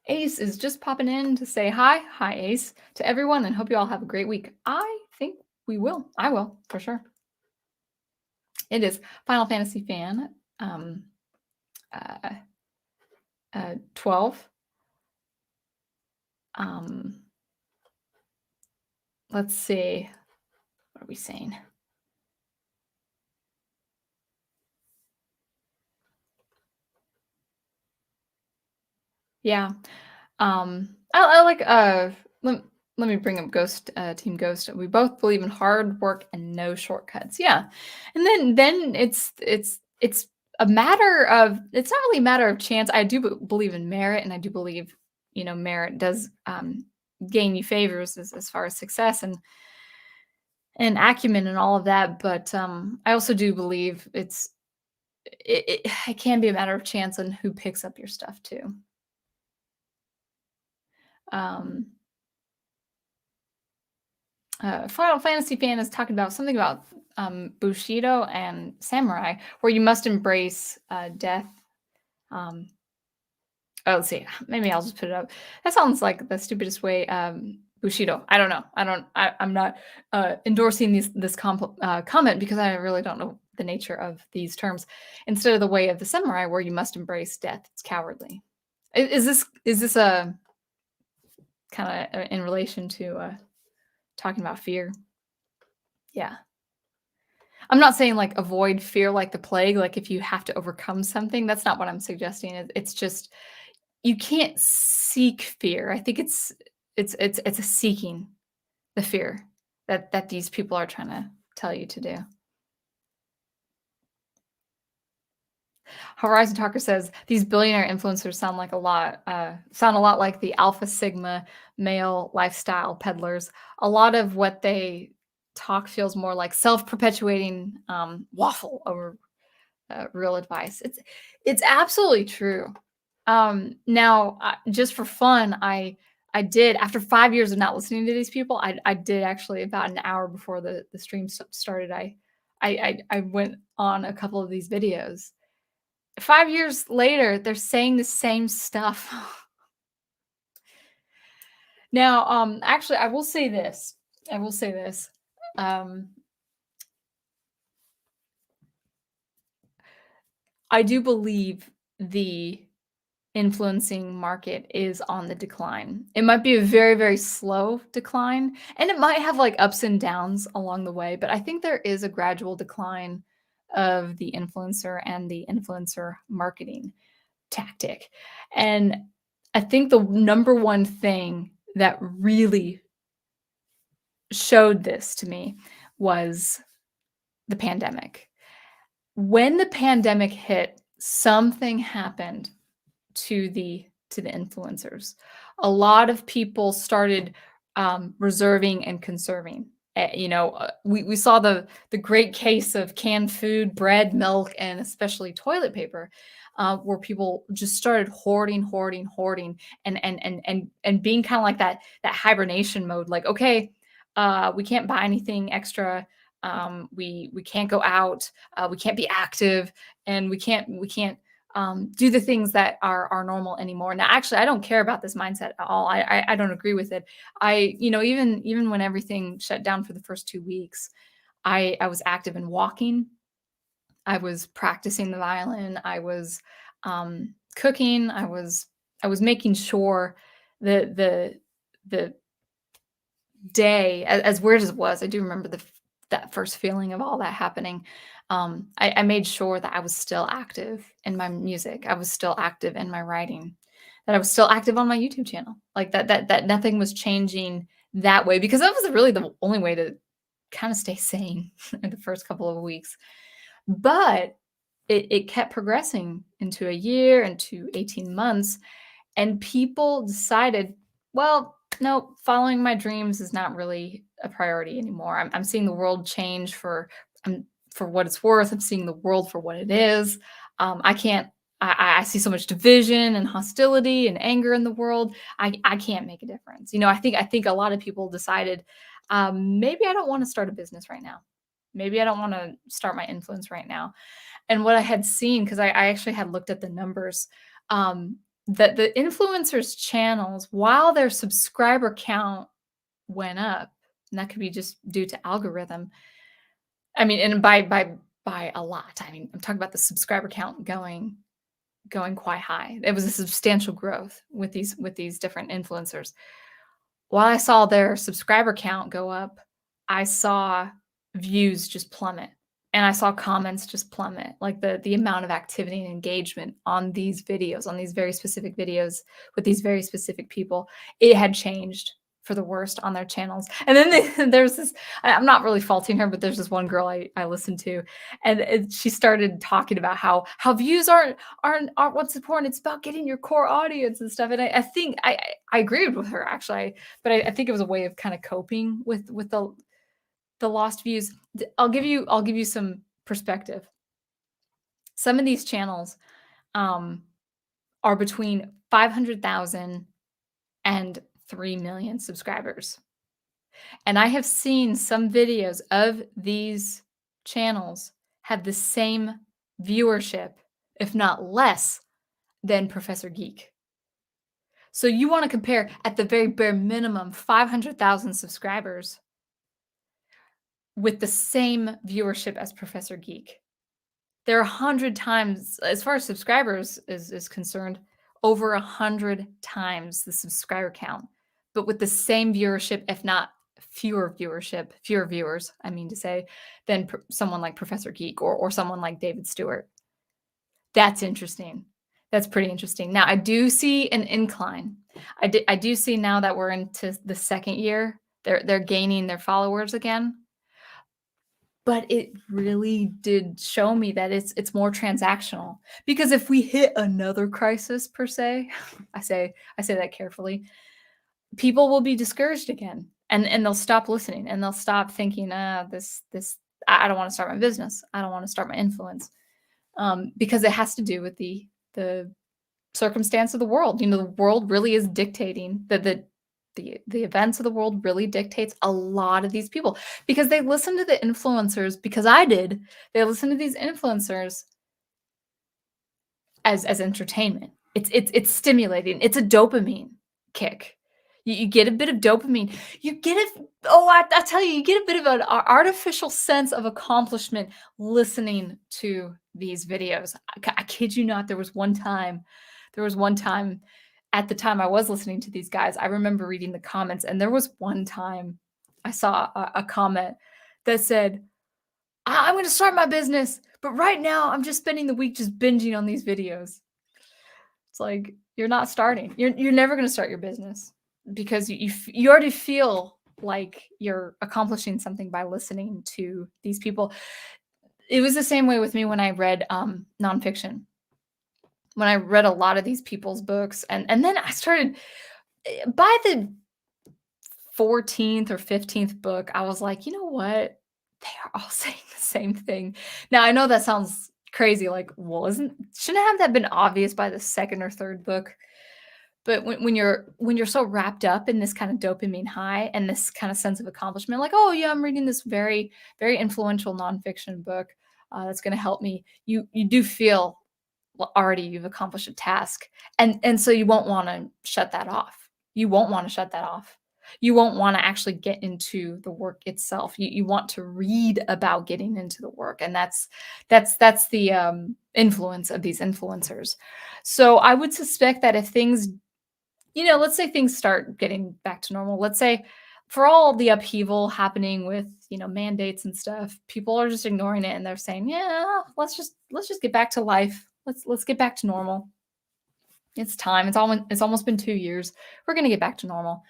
Ace is just popping in to say hi. Hi, Ace, to everyone, and hope you all have a great week. I think we will. I will, for sure. It is Final Fantasy fan 12. Let's see. What are we saying? Yeah. I like let me bring up Ghost Team Ghost. We both believe in hard work and no shortcuts. Yeah. And then it's a matter of it's not really a matter of chance. I do believe in merit, and I do believe, merit does gain you favors as far as success and acumen and all of that, but I also do believe it can be a matter of chance on who picks up your stuff too. Um, Final Fantasy fan is talking about something about Bushido and Samurai, where you must embrace death. Oh, let's see. Maybe I'll just put it up. That sounds like the stupidest way. Bushido. I don't know. I'm not endorsing this comment because I really don't know the nature of these terms. Instead of the way of the samurai, where you must embrace death. It's cowardly. Is this a kind of in relation to talking about fear? Yeah. I'm not saying like avoid fear like the plague. Like if you have to overcome something, that's not what I'm suggesting. It's just you can't seek fear. I think it's a seeking the fear that these people are trying to tell you to do. Horizon Talker says these billionaire influencers sound a lot like the Alpha Sigma male lifestyle peddlers. A lot of what they talk feels more like self-perpetuating waffle over real advice. It's absolutely true. Now, just for fun, I did after 5 years of not listening to these people. I did actually about an hour before the stream started. I went on a couple of these videos. 5 years later, they're saying the same stuff. Now, actually, I will say this. I do believe the influencing market is on the decline. It might be a very, very slow decline, and it might have like ups and downs along the way, but I think there is a gradual decline of the influencer and the influencer marketing tactic. And I think the number one thing that really showed this to me was the pandemic. When the pandemic hit, something happened to the influencers. A lot of people started reserving and conserving. We saw the great case of canned food, bread, milk, and especially toilet paper, where people just started hoarding, and being kind of like that hibernation mode. Like, okay, we can't buy anything extra. We can't go out. We can't be active, and we can't do the things that are normal anymore. Now, actually, I don't care about this mindset at all. I don't agree with it. Even when everything shut down for the first 2 weeks, I was active in walking. I was practicing the violin. I was cooking. I was making sure the day, as weird as it was, I do remember that first feeling of all that happening. I made sure that I was still active in my music. I was still active in my writing, that I was still active on my YouTube channel. Like that nothing was changing that way, because that was really the only way to kind of stay sane in the first couple of weeks. But it kept progressing into a year, into 18 months, and people decided, well, no, following my dreams is not really a priority anymore. I'm seeing the world change for what it's worth. I'm seeing the world for what it is. I can't. I see so much division and hostility and anger in the world. I can't make a difference. I think a lot of people decided, maybe I don't want to start a business right now. Maybe I don't want to start my influence right now. And what I had seen, because I actually had looked at the numbers, that the influencers' channels, while their subscriber count went up, and that could be just due to algorithm. I mean, and by a lot. I mean, I'm talking about the subscriber count going quite high. It was a substantial growth with these different influencers. While I saw their subscriber count go up, I saw views just plummet, and I saw comments just plummet. Like the amount of activity and engagement on these videos, on these very specific videos with these very specific people, it had changed for the worst on their channels. And then there's this. I'm not really faulting her, but there's this one girl I listened to, and she started talking about how views aren't what's important. It's about getting your core audience and stuff. And I think I agreed with her actually, but I think it was a way of kind of coping with the lost views. I'll give you some perspective. Some of these channels um, are between 500,000 and 3 million subscribers. And I have seen some videos of these channels have the same viewership, if not less, than Professor Geek. So you want to compare at the very bare minimum 500,000 subscribers with the same viewership as Professor Geek. They're 100 times, as far as subscribers is concerned, over 100 times the subscriber count, but with the same viewership, if not fewer viewers, I mean to say, than someone like Professor Geek or someone like David Stewart. That's interesting. That's pretty interesting. Now, I do see an incline. I do see now that we're into the second year, they're gaining their followers again. But it really did show me that it's more transactional. Because if we hit another crisis per se, I say that carefully, people will be discouraged again, and they'll stop listening, and they'll stop thinking, this I don't want to start my business. I don't want to start my influence. Because it has to do with the circumstance of the world. The world really is dictating the events of the world really dictates a lot of these people because they listen to the influencers, because I did. They listen to these influencers as entertainment. It's stimulating. It's a dopamine kick. You get a bit of dopamine. You get it. Oh, I tell you get a bit of an artificial sense of accomplishment listening to these videos. I kid you not. There was one time at the time I was listening to these guys, I remember reading the comments, and there was one time I saw a comment that said, I'm going to start my business, but right now I'm just spending the week just binging on these videos. It's like, you're not starting. You're never going to start your business because you already feel like you're accomplishing something by listening to these people. It was the same way with me when I read nonfiction. When I read a lot of these people's books, and then I started, by the 14th or 15th book, I was like, you know what? They are all saying the same thing. Now, I know that sounds crazy, like, well, shouldn't have that been obvious by the second or third book? But when you're so wrapped up in this kind of dopamine high and this kind of sense of accomplishment, like, oh yeah, I'm reading this very, very influential nonfiction book that's going to help me. You do feel, well, already you've accomplished a task, and so you won't want to shut that off. You won't want to shut that off. You won't want to actually get into the work itself. You want to read about getting into the work, and that's the influence of these influencers. So I would suspect that if things, let's say things start getting back to normal, let's say for all the upheaval happening with mandates and stuff, people are just ignoring it and they're saying, yeah, let's just get back to life. Let's get back to normal. It's time. It's almost been 2 years. We're gonna get back to normal.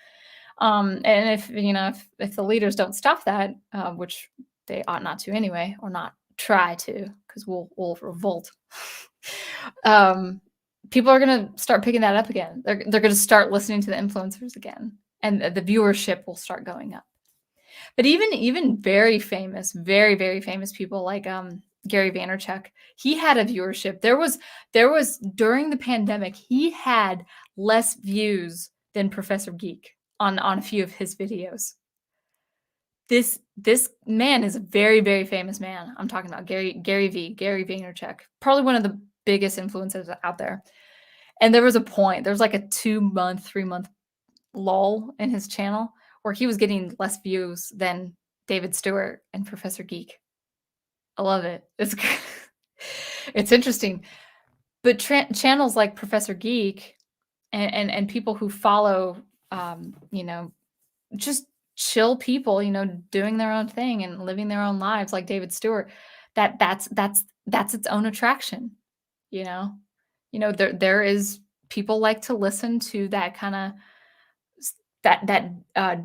And if the leaders don't stop that, which they ought not to anyway, or not try to, because we'll revolt. um, People are gonna start picking that up again. They're gonna start listening to the influencers again, and the viewership will start going up. But even very famous, very famous people like Gary Vaynerchuk, he had a viewership. There was during the pandemic, he had less views than Professor Geek on a few of his videos. This man is a very famous man. I'm talking about Gary Vaynerchuk, probably one of the biggest influencers out there. And there was a point, there was like a 2-month, 3-month lull in his channel where he was getting less views than David Stewart and Professor Geek. I love it. It's interesting. But channels like Professor Geek and people who follow, you know, just chill people, doing their own thing and living their own lives like David Stewart, that's its own attraction, you know? There is people like to listen to that kinda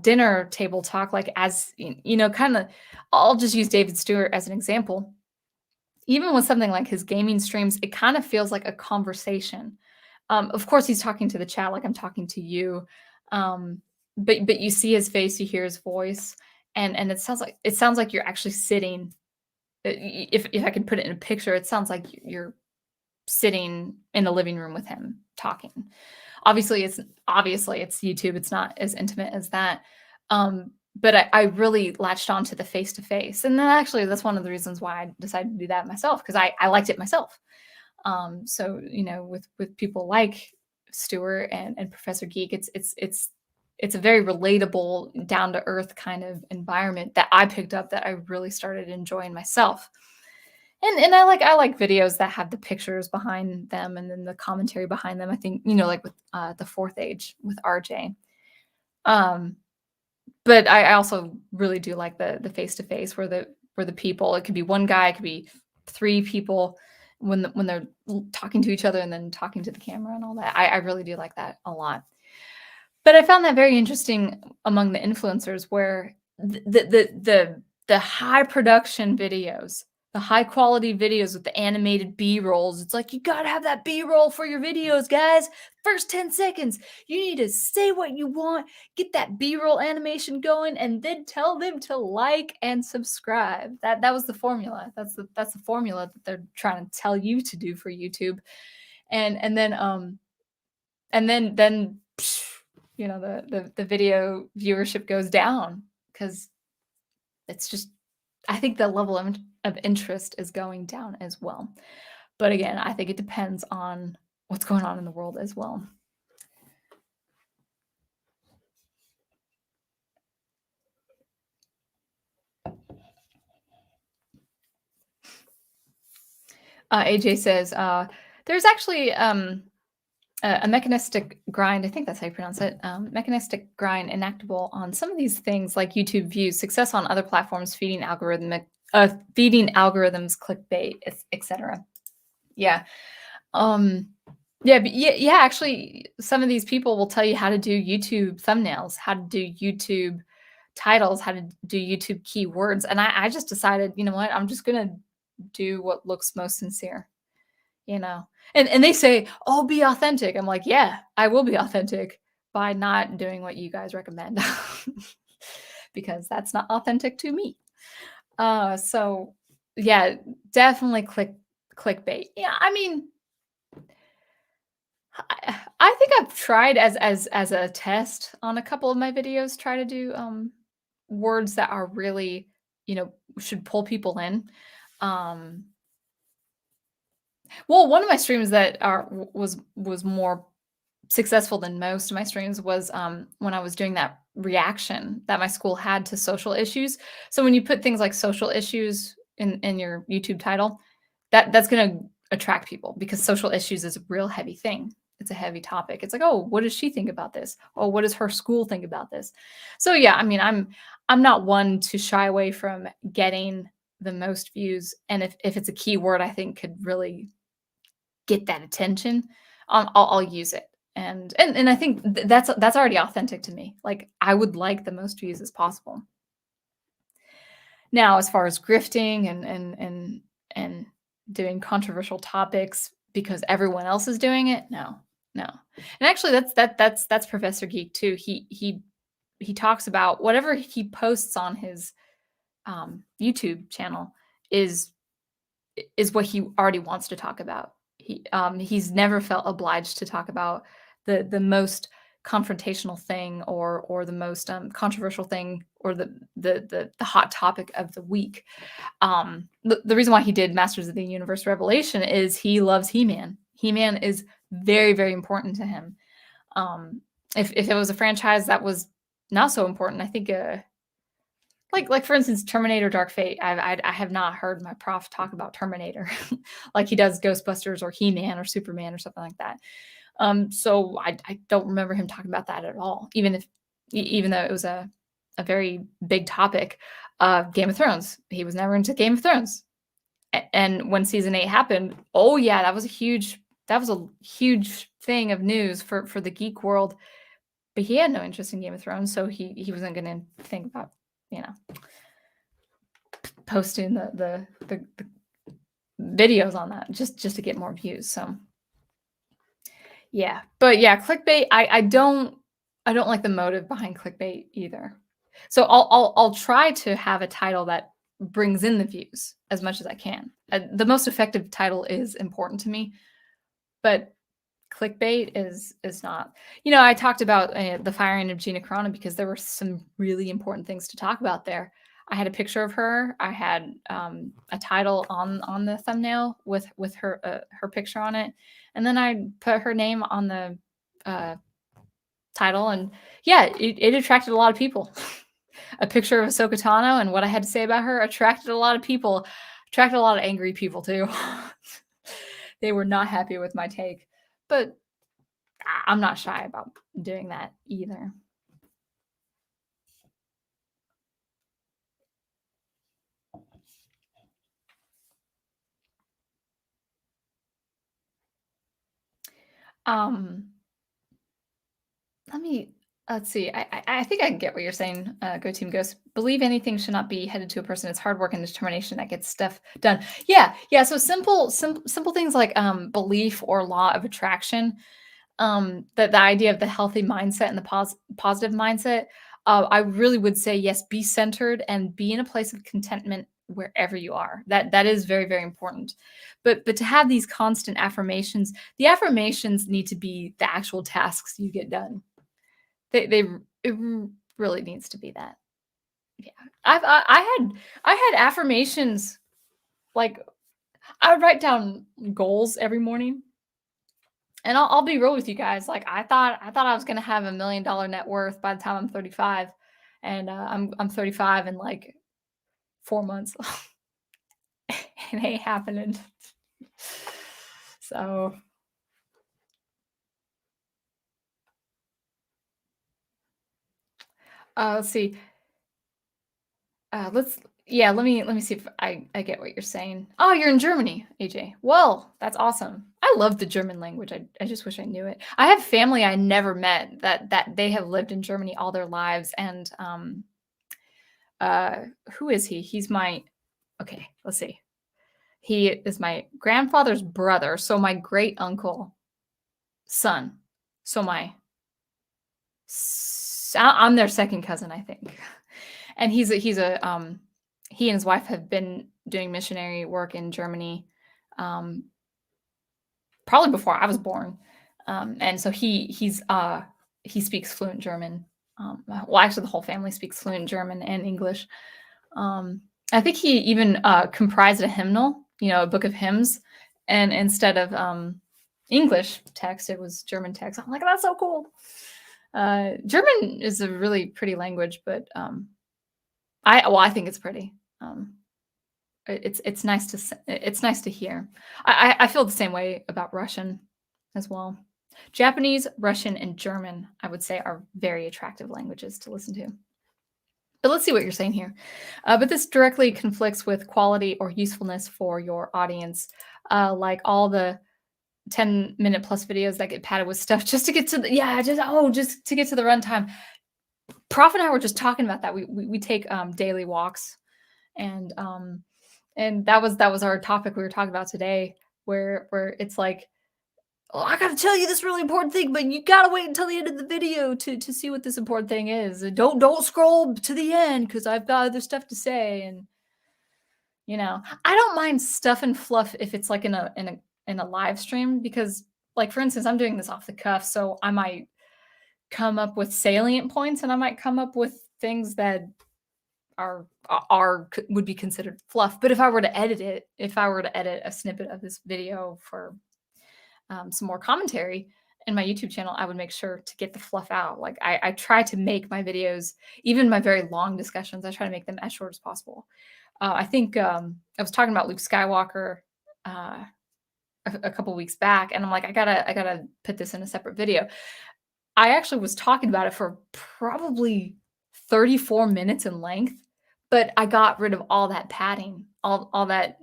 dinner table talk, like, as kinda. I'll just use David Stewart as an example. Even with something like his gaming streams, it kind of feels like a conversation. Of course, he's talking to the chat like I'm talking to you, but you see his face, you hear his voice, and it sounds like you're actually sitting. If I can put it in a picture, it sounds like you're sitting in the living room with him talking. Obviously it's YouTube. It's not as intimate as that. But I really latched on to the face to face, and then actually that's one of the reasons why I decided to do that myself, because I liked it myself. So with people like Stewart and Professor Geek, it's a very relatable, down to earth kind of environment that I picked up, that I really started enjoying myself. And I like videos that have the pictures behind them and then the commentary behind them. I think, like with the Fourth Age with RJ. But I also really do like the face to face, where the people, it could be one guy, it could be 3 people when they're talking to each other and then talking to the camera and all that. I really do like that a lot. But I found that very interesting among the influencers, where the high production videos, the high quality videos with the animated B-rolls. It's like, you gotta have that B-roll for your videos, guys. First 10 seconds, you need to say what you want, get that B-roll animation going, and then tell them to like and subscribe. That was the formula. That's the formula that they're trying to tell you to do for YouTube. And then the video viewership goes down, because it's just, I think the level of interest is going down as well. But again, I think it depends on what's going on in the world as well. AJ says, there's actually a mechanistic grind, I think that's how you pronounce it, mechanistic grind enactable on some of these things like YouTube views, success on other platforms, feeding algorithms, clickbait, etc. Yeah. Yeah, actually, some of these people will tell you how to do YouTube thumbnails, how to do YouTube titles, how to do YouTube keywords. And I just decided, you know what, I'm just going to do what looks most sincere, And they say, oh, be authentic. I'm like, yeah, I will be authentic by not doing what you guys recommend, because that's not authentic to me. So yeah, definitely clickbait. Yeah, I mean, I think I've tried as a test on a couple of my videos, try to do words that are really, should pull people in. Well, one of my streams that was more successful than most of my streams was when I was doing that reaction that my school had to social issues. So when you put things like social issues in your YouTube title, that's going to attract people, because social issues is a real heavy thing. It's a heavy topic. It's like, oh, what does she think about this? Oh, what does her school think about this? So yeah, I mean, I'm not one to shy away from getting the most views, and if it's a keyword I think could really get that attention, I'll use it. And I think that's already authentic to me. Like, I would like the most views as possible. Now, as far as grifting and doing controversial topics because everyone else is doing it. No, no. And actually, that's Professor Geek too. He talks about whatever he posts on his YouTube channel is is what he already wants to talk about. He's never felt obliged to talk about the most confrontational thing or the most controversial thing or the hot topic of the week. The reason why he did Masters of the Universe Revelation is he loves He-Man. He-Man is very, very important to him. If it was a franchise that was not so important, I think like for instance, Terminator Dark Fate. I have not heard my prof talk about Terminator like he does Ghostbusters or He-Man or Superman or something like that. So I don't remember him talking about that at all, even though it was a very big topic. Game of Thrones. He was never into Game of Thrones. And when season 8 happened, oh yeah, that was a huge thing of news for the geek world. But he had no interest in Game of Thrones, so he wasn't going to think about, you know, posting the videos on that just to get more views. So yeah, but yeah, clickbait. I don't like the motive behind clickbait either. So I'll try to have a title that brings in the views as much as I can. The most effective title is important to me, but clickbait is not. You know, I talked about the firing of Gina Carano because there were some really important things to talk about there. I had a picture of her. I had a title on the thumbnail with her picture on it, and then I put her name on the title, and yeah, it attracted a lot of people. A picture of Ahsoka Tano and what I had to say about her attracted a lot of people, attracted a lot of angry people too. They were not happy with my take, but I'm not shy about doing that either. Um, let's see. I think I get what you're saying. Go Team Ghost. Believe anything should not be headed to a person. It's hard work and determination that gets stuff done. Yeah. So simple things like belief or law of attraction. The idea of the healthy mindset and the positive mindset. I really would say yes. Be centered and be in a place of contentment wherever you are. That is very, very important. But to have these constant affirmations, the affirmations need to be the actual tasks you get done. It really needs to be that. Yeah. I had affirmations, like, I would write down goals every morning, and I'll be real with you guys, like, I thought I was gonna have $1 million net worth by the time I'm 35, and, I'm 35 in, like, 4 months. It ain't happening. So, let's see. Let's yeah, let me see if I get what you're saying. Oh, you're in Germany, AJ. Well, that's awesome. I love the German language. I just wish I knew it. I have family I never met that they have lived in Germany all their lives, and who is he? He's my okay, let's see. He is my grandfather's brother, so my great uncle son. So I'm their second cousin, I think. And he and his wife have been doing missionary work in Germany, um, probably before I was born. And so he speaks fluent German. Well, actually, the whole family speaks fluent German and English. I think he even comprised a hymnal, you know, a book of hymns, and instead of English text, it was German text. I'm like, that's so cool. German is a really pretty language, but I think it's pretty. It's nice to hear. I feel the same way about Russian as well. Japanese, Russian, and German, I would say, are very attractive languages to listen to. But let's see what you're saying here. But this directly conflicts with quality or usefulness for your audience, like all the 10-minute plus videos that get padded with stuff just to get to just to get to the runtime. Prof and I were just talking about that. We take daily walks, and And that was our topic we were talking about today, where it's like, "Oh, I gotta tell you this really important thing, but you gotta wait until the end of the video to see what this important thing is. And don't scroll to the end because I've got other stuff to say." And I don't mind stuff and fluff if it's like in a live stream because, like, for instance, I'm doing this off the cuff, so I might come up with salient points and I might come up with things that would be considered fluff. But if I were to edit a snippet of this video for some more commentary in my YouTube channel, I would make sure to get the fluff out. Like I try to make my videos, even my very long discussions, I try to make them as short as possible. I think I was talking about Luke Skywalker a couple weeks back, and I'm like, I gotta put this in a separate video. I actually was talking about it for probably 34 minutes in length, but I got rid of all that padding, all that,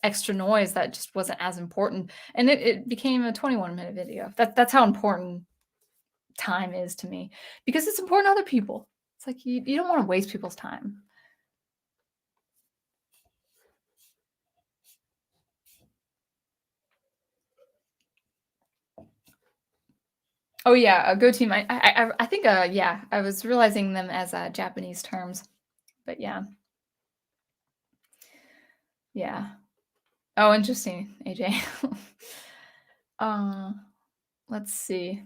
extra noise that just wasn't as important. And it became a 21-minute video. That's how important time is to me because it's important to other people. It's like you don't want to waste people's time. Oh yeah, a go team. I think yeah, I was realizing them as Japanese terms, but yeah, yeah. Oh, interesting, AJ. uh, let's see.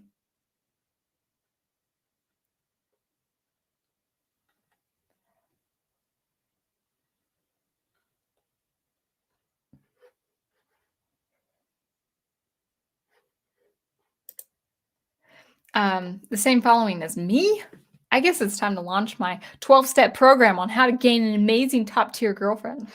The same following as me. I guess it's time to launch my 12-step program on how to gain an amazing top-tier girlfriend.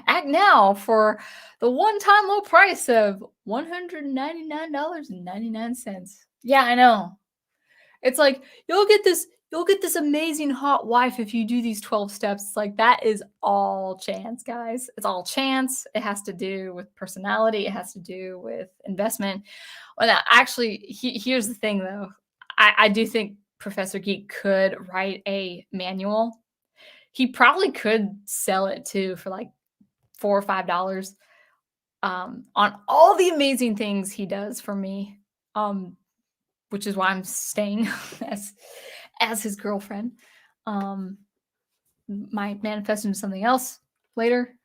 Act now for the one-time low price of $199.99. Yeah, I know. It's like you'll get this amazing hot wife if you do these 12 steps. It's like that is all chance, guys. It's all chance. It has to do with personality. It has to do with investment. Well, actually, here's the thing though. I do think Professor Geek could write a manual. He probably could sell it too for like $4 or $5 on all the amazing things he does for me. Which is why I'm staying as his girlfriend. Might manifest into something else later,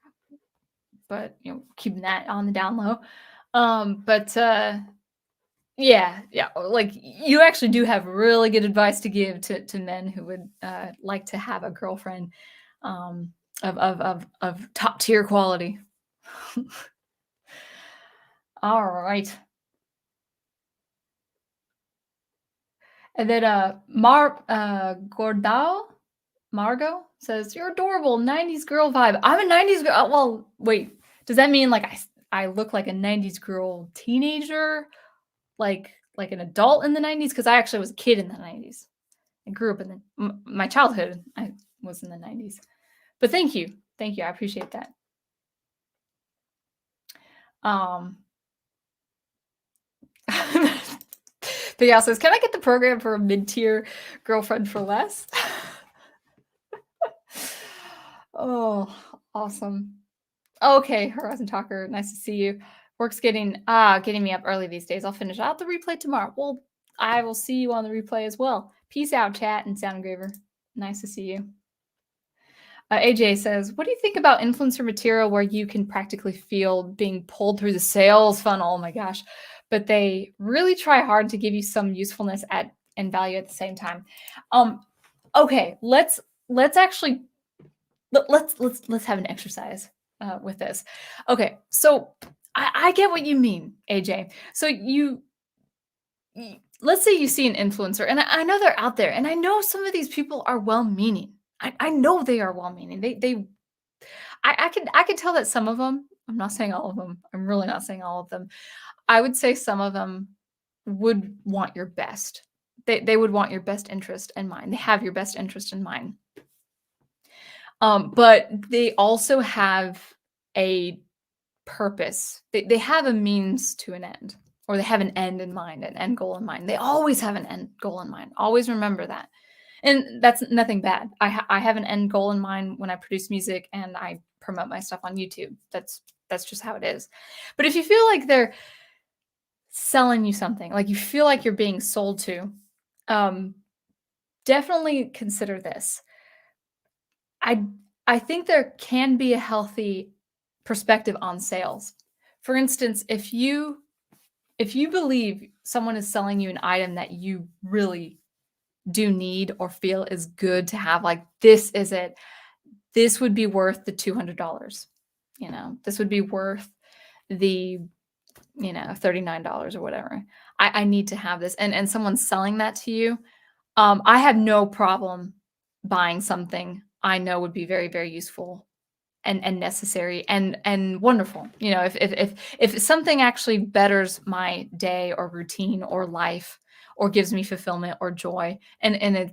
but keeping that on the down low. But yeah, like you actually do have really good advice to give to men who would like to have a girlfriend of top tier quality. All right. And then Margot says, "You're adorable, 90s girl vibe." I'm a 90s girl. Well, wait. Does that mean like I look like a 90s girl teenager? Like an adult in the 90s? Because I actually was a kid in the 90s. I grew up in my childhood. I was in the 90s. But thank you. Thank you. I appreciate that. But yeah, says, "Can I get the program for a mid-tier girlfriend for less?" Oh, awesome. Okay, Horizon Talker, nice to see you. Work's getting me up early these days. I'll finish out the replay tomorrow. Well, I will see you on the replay as well. Peace out, chat and Sound Engraver. Nice to see you. AJ says, "What do you think about influencer material where you can practically feel being pulled through the sales funnel?" Oh my gosh. But they really try hard to give you some usefulness and value at the same time. Okay, let's actually let's have an exercise with this. Okay, so I get what you mean, AJ. So let's say you see an influencer, and I know they're out there, and I know some of these people are well-meaning. I know they are well-meaning. I can tell that some of them. I'm not saying all of them. I'm really not saying all of them. I would say some of them would want your best. They would want your best interest in mind. They have your best interest in mind. But they also have a purpose. They have a means to an end, or they have an end in mind, an end goal in mind. They always have an end goal in mind. Always remember that. And that's nothing bad. I have an end goal in mind when I produce music and I promote my stuff on YouTube. That's just how it is. But if you feel like they're selling you something, like you feel like you're being sold to, um, definitely consider this. I I think there can be a healthy perspective on sales. For instance, if you believe someone is selling you an item that you really do need or feel is good to have, like this is it. This would be worth the $200. This would be worth the, $39 or whatever. I need to have this. And someone's selling that to you. I have no problem buying something I know would be very, very useful and necessary and wonderful. If something actually betters my day or routine or life or gives me fulfillment or joy, and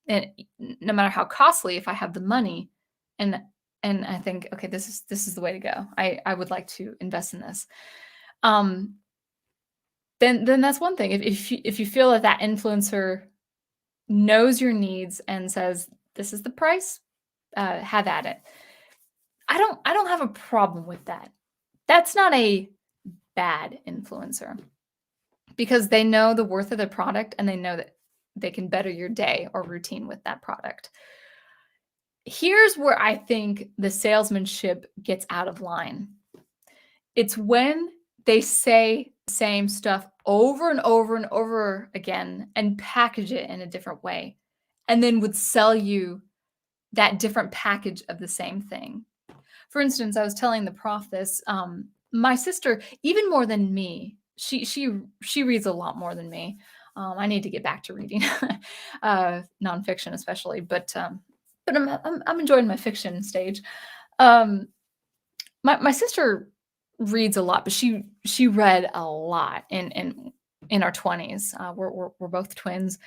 no matter how costly, if I have the money and I think, okay, this is the way to go. I would like to invest in this. Um, then that's one thing. If you feel that that influencer knows your needs and says, "This is the price, have at it." I don't have a problem with that. That's not a bad influencer because they know the worth of the product and they know that they can better your day or routine with that product. Here's where I think the salesmanship gets out of line. It's when they say the same stuff over and over and over again and package it in a different way and then would sell you that different package of the same thing. For instance, I was telling the prof this. My sister, even more than me, she reads a lot more than me. I need to get back to reading nonfiction, especially. But I'm enjoying my fiction stage. Um, my sister reads a lot, but she read a lot in our 20s. We're both twins,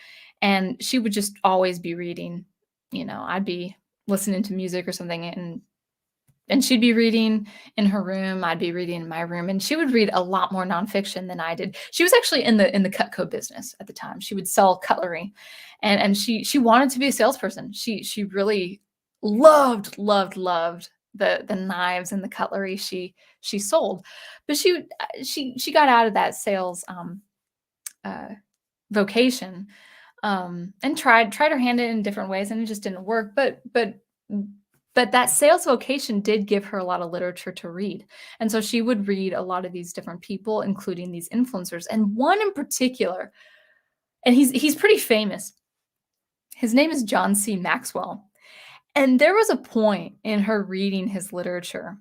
and she would just always be reading. I'd be listening to music or something, and she'd be reading in her room, I'd be reading in my room, and she would read a lot more nonfiction than I did. She was actually in the Cutco business at the time. She would sell cutlery, and she wanted to be a salesperson. She really loved the knives and the cutlery she sold, but she got out of that sales uh, vocation, and tried her hand in different ways, and it just didn't work. But that sales vocation did give her a lot of literature to read. And so she would read a lot of these different people, including these influencers. And one in particular, and he's pretty famous. His name is John C. Maxwell. And there was a point in her reading his literature.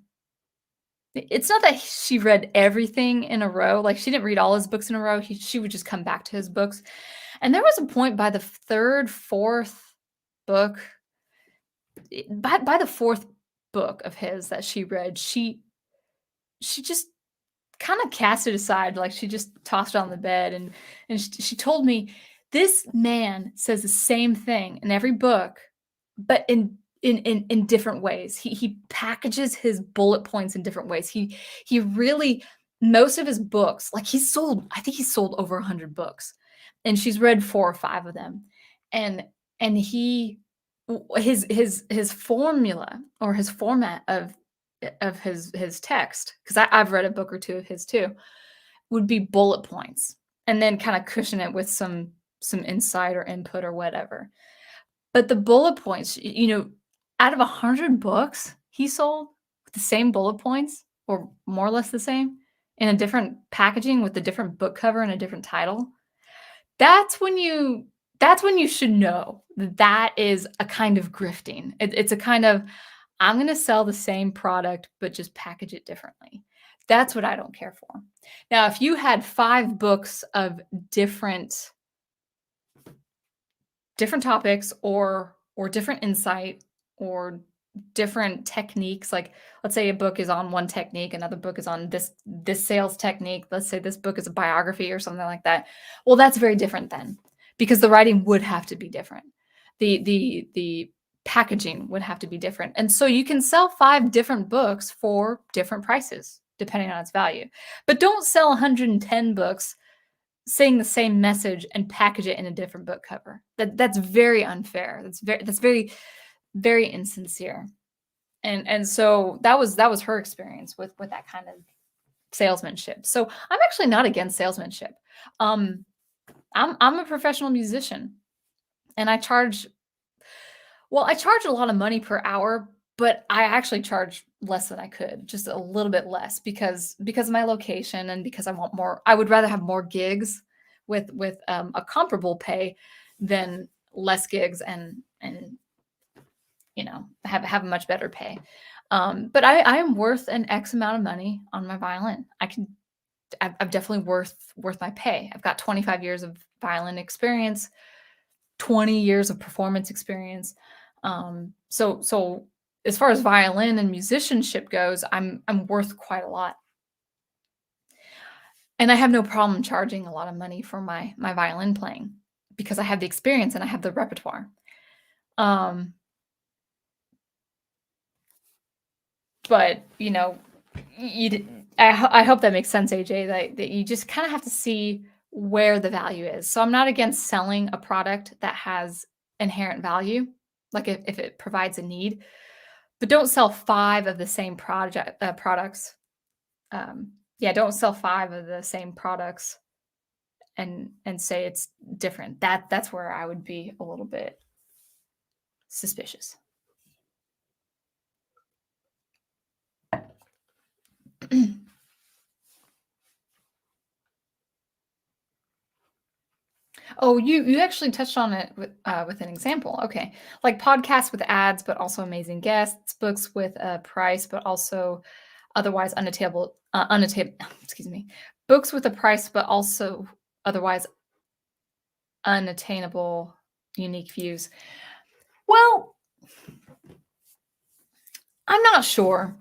It's not that she read everything in a row. Like she didn't read all his books in a row. She would just come back to his books. And there was a point by the third, fourth book, by the fourth book of his that she read, she just kind of cast it aside, like she just tossed it on the bed, and she told me, this man says the same thing in every book, but in different ways. He packages his bullet points in different ways. He really, most of his books, like I think he sold over 100 books, and she's read 4 or 5 of them, and his formula or his format of his text, because I've read a book or 2 of his too, would be bullet points and then kind of cushion it with some insight or input or whatever. But the bullet points, out of 100 books he sold with the same bullet points or more or less the same in a different packaging with a different book cover and a different title, that's when you should know that that is a kind of grifting. It's a kind of, I'm going to sell the same product, but just package it differently. That's what I don't care for. Now, if you had 5 books of different topics or different insight or different techniques, like let's say a book is on one technique, another book is on this sales technique. Let's say this book is a biography or something like that. Well, that's very different then, because the writing would have to be different. The packaging would have to be different. And so you can sell 5 different books for different prices depending on its value. But don't sell 110 books saying the same message and package it in a different book cover. That's very unfair. That's very very insincere. And so that was her experience with that kind of salesmanship. So I'm actually not against salesmanship. Um, I'm a professional musician, and I charge a lot of money per hour, but I actually charge less than I could, just a little bit less because of my location and because I want more. I would rather have more gigs with a comparable pay than less gigs and have a much better pay. But I am worth an X amount of money on my violin. I'm definitely worth my pay. I've got 25 years of violin experience, 20 years of performance experience. So as far as violin and musicianship goes, I'm worth quite a lot. And I have no problem charging a lot of money for my violin playing because I have the experience and I have the repertoire. Um, but I hope that makes sense, AJ, that you just kind of have to see where the value is. So I'm not against selling a product that has inherent value, like if it provides a need, but don't sell five of the same products. Yeah, don't sell five of the same products and say it's different. That's where I would be a little bit suspicious. Oh, you actually touched on it with an example. Okay, like podcasts with ads, but also amazing guests, books with a price, but also otherwise unattainable. Excuse me, books with a price, but also otherwise unattainable, unique views. Well, I'm not sure.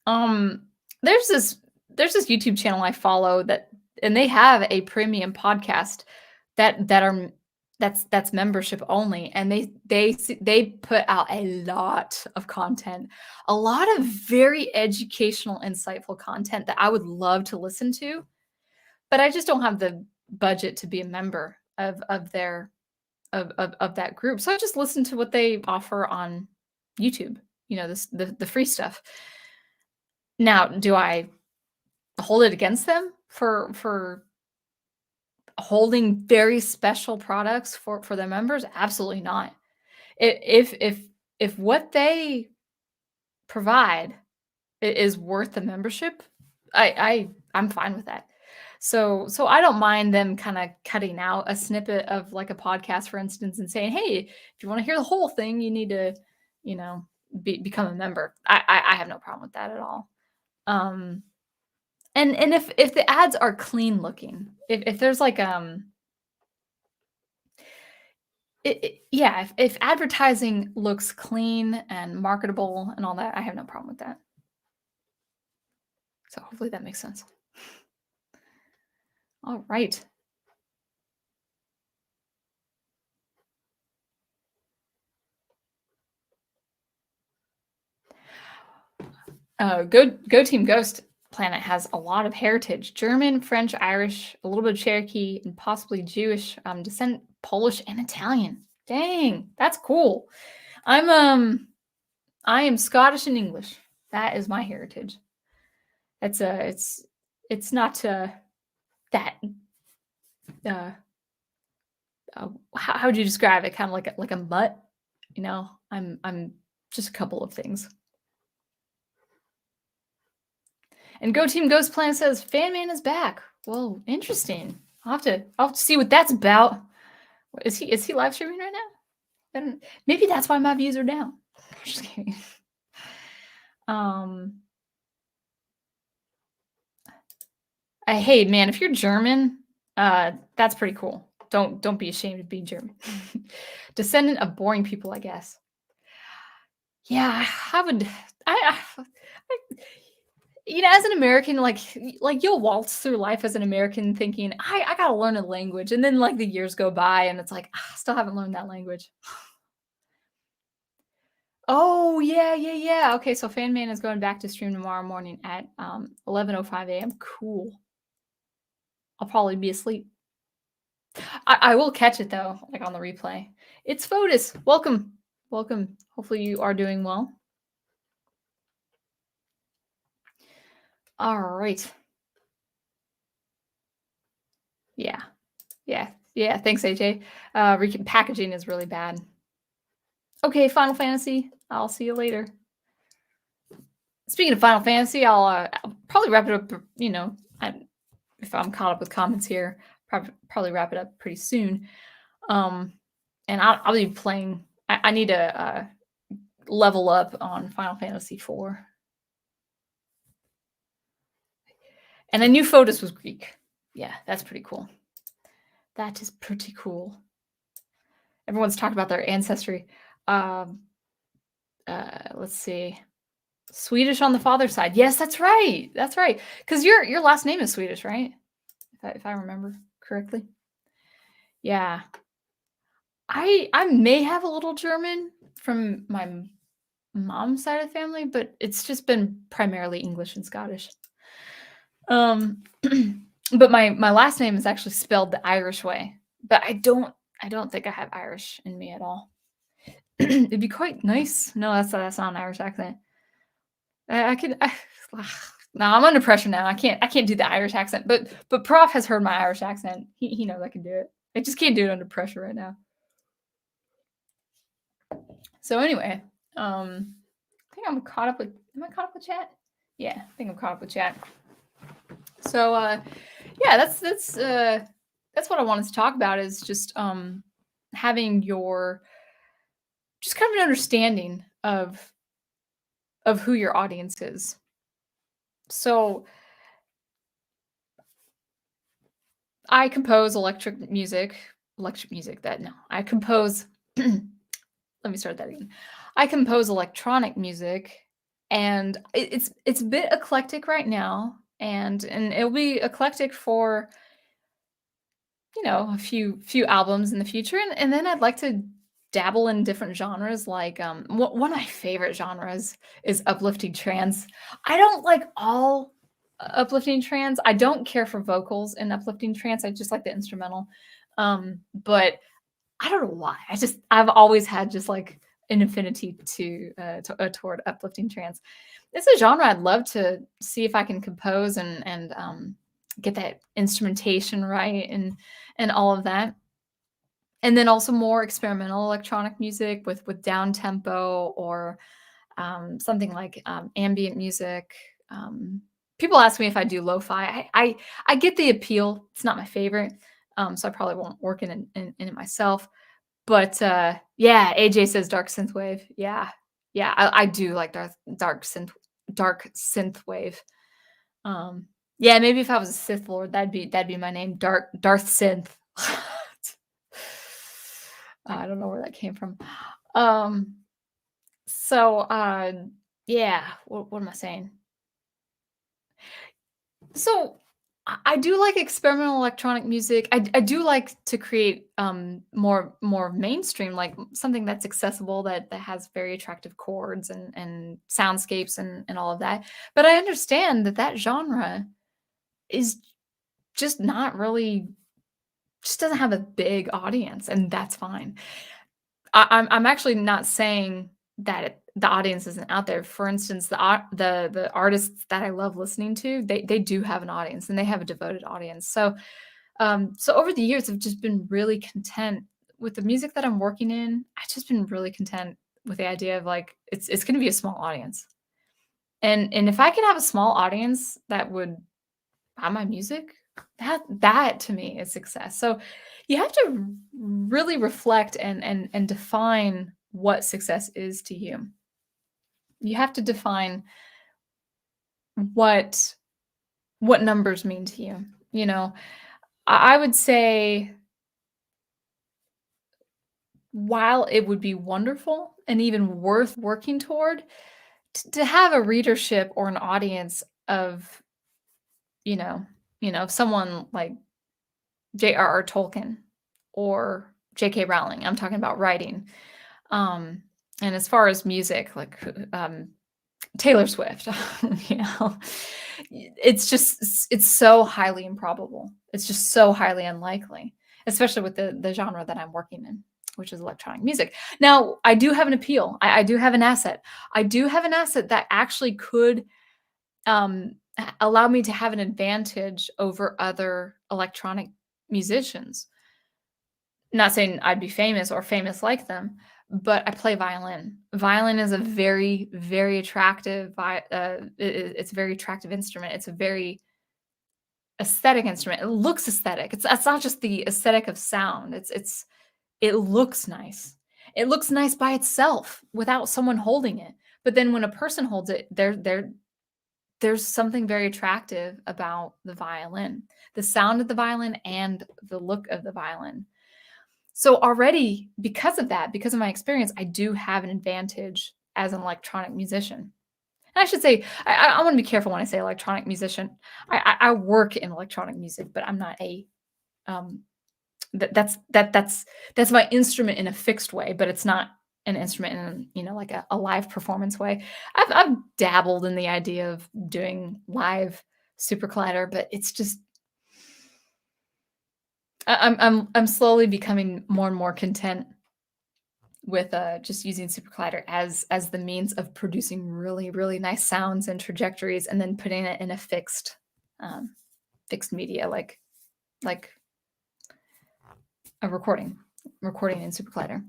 Um, there's this YouTube channel I follow and they have a premium podcast that are that's membership only, and they put out a lot of content, a lot of very educational, insightful content that I would love to listen to, but I just don't have the budget to be a member of their of that group. So I just listen to what they offer on YouTube, the free stuff. Now, do I hold it against them for holding very special products for their members? Absolutely not. If what they provide is worth the membership, I'm fine with that. So I don't mind them kind of cutting out a snippet of like a podcast, for instance, and saying, "Hey, if you want to hear the whole thing, you need to, you know, become a member." I have no problem with that at all. Um, and if the ads are clean looking, if there's like yeah, if advertising looks clean and marketable and all that, I have no problem with that. So hopefully that makes sense. All right. Go Team Ghost Planet has a lot of heritage: German, French, Irish, a little bit of Cherokee, and possibly Jewish descent, Polish and Italian. Dang, that's cool. I am Scottish and English. That is my heritage. It's not that how would you describe it? Kind of like a mutt, I'm just a couple of things. And Go Team Ghost Plan says Fan Man is back. Whoa, interesting. I'll have to see what that's about. Is he live streaming right now? Maybe that's why my views are down. Just kidding. Hey man, if you're German, that's pretty cool. Don't be ashamed of being German. Descendant of boring people, I guess. Yeah, I would. As an American, like you'll waltz through life as an American thinking, I gotta learn a language, and then like the years go by, and it's like I still haven't learned that language. Oh yeah. Okay, so Fan Man is going back to stream tomorrow morning at 11:05 a.m. Cool. I'll probably be asleep. I will catch it though, like on the replay. It's Fotis. Welcome. Welcome. Hopefully you are doing well. All right. Yeah. Yeah. Yeah. Thanks, AJ. Packaging is really bad. Okay, Final Fantasy. I'll see you later. Speaking of Final Fantasy, I'll probably wrap it up. If I'm caught up with comments here, probably wrap it up pretty soon. And I'll be playing. I need to level up on Final Fantasy IV. And I knew Fotis was Greek. Yeah, that's pretty cool. That is pretty cool. Everyone's talked about their ancestry. Let's see. Swedish on the father's side. Yes, that's right. That's right. Because your last name is Swedish, right? If I remember correctly. Yeah. I may have a little German from my mom's side of the family, but it's just been primarily English and Scottish. But my last name is actually spelled the Irish way. But I don't think I have Irish in me at all. It'd be quite nice. No, that's not an Irish accent. I could. No, I'm under pressure now. I can't do the Irish accent. But Prof has heard my Irish accent. He knows I can do it. I just can't do it under pressure right now. So anyway, I think I'm caught up with. Am I caught up with chat? Yeah, I think I'm caught up with chat. So yeah, that's what I wanted to talk about. Is just having your just kind of an understanding of who your audience is. So I compose electric music. I compose. Let me start that again. I compose electronic music, and it's a bit eclectic right now, and it'll be eclectic for a few albums in the future, and then I'd like to dabble in different genres. Like one of my favorite genres is uplifting trance. I don't like all uplifting trance. I don't care for vocals in uplifting trance. I just like the instrumental. But I don't know why. I've always had just like an affinity toward uplifting trance. It's a genre I'd love to see if I can compose and get that instrumentation right and all of that. And then also more experimental electronic music with down tempo or something like ambient music. People ask me if I do lo-fi. I get the appeal. It's not my favorite, so I probably won't work in it myself. But yeah, AJ says dark synthwave. Yeah, I do like dark synthwave. Yeah, maybe if I was a Sith Lord, that'd be my name, Darth Synth. I don't know where that came from. So yeah, what am I saying? So I do like experimental electronic music. I do like to create more mainstream, like something that's accessible that has very attractive chords and soundscapes and all of that. But I understand that genre is just not really just doesn't have a big audience, and that's fine. I'm actually not saying that the audience isn't out there. For instance, the artists that I love listening to, they do have an audience and they have a devoted audience. So so over the years, I've just been really content with the music that I'm working in. I've just been really content with the idea of like it's going to be a small audience, and if I can have a small audience that would buy my music, that to me is success. So you have to really reflect and define what success is to you. You have to define what numbers mean to you. I would say while it would be wonderful and even worth working toward to have a readership or an audience of someone like J.R.R. Tolkien or J.K. Rowling. I'm talking about writing. And as far as music, like Taylor Swift, it's so highly improbable. It's just so highly unlikely. especially with the genre that I'm working in, which is electronic music. Now, I do have an appeal. I do have an asset. I do have an asset that actually could allow me to have an advantage over other electronic musicians. Not saying I'd be famous or famous like them, but I play violin. Violin is a very, very attractive. It's a very attractive instrument. It's a very aesthetic instrument. It looks aesthetic. It's not just the aesthetic of sound. It looks nice. It looks nice by itself without someone holding it. But then when a person holds it, there's something very attractive about the violin, the sound of the violin and the look of the violin. So already, because of that, because of my experience, I do have an advantage as an electronic musician. And I should say, I want to be careful when I say electronic musician. I work in electronic music, but I'm not a that's my instrument in a fixed way, but it's not an instrument in, like a live performance way. I've dabbled in the idea of doing live SuperCollider, but it's just I'm slowly becoming more and more content with just using SuperCollider as the means of producing really, really nice sounds and trajectories, and then putting it in a fixed media like a recording in SuperCollider.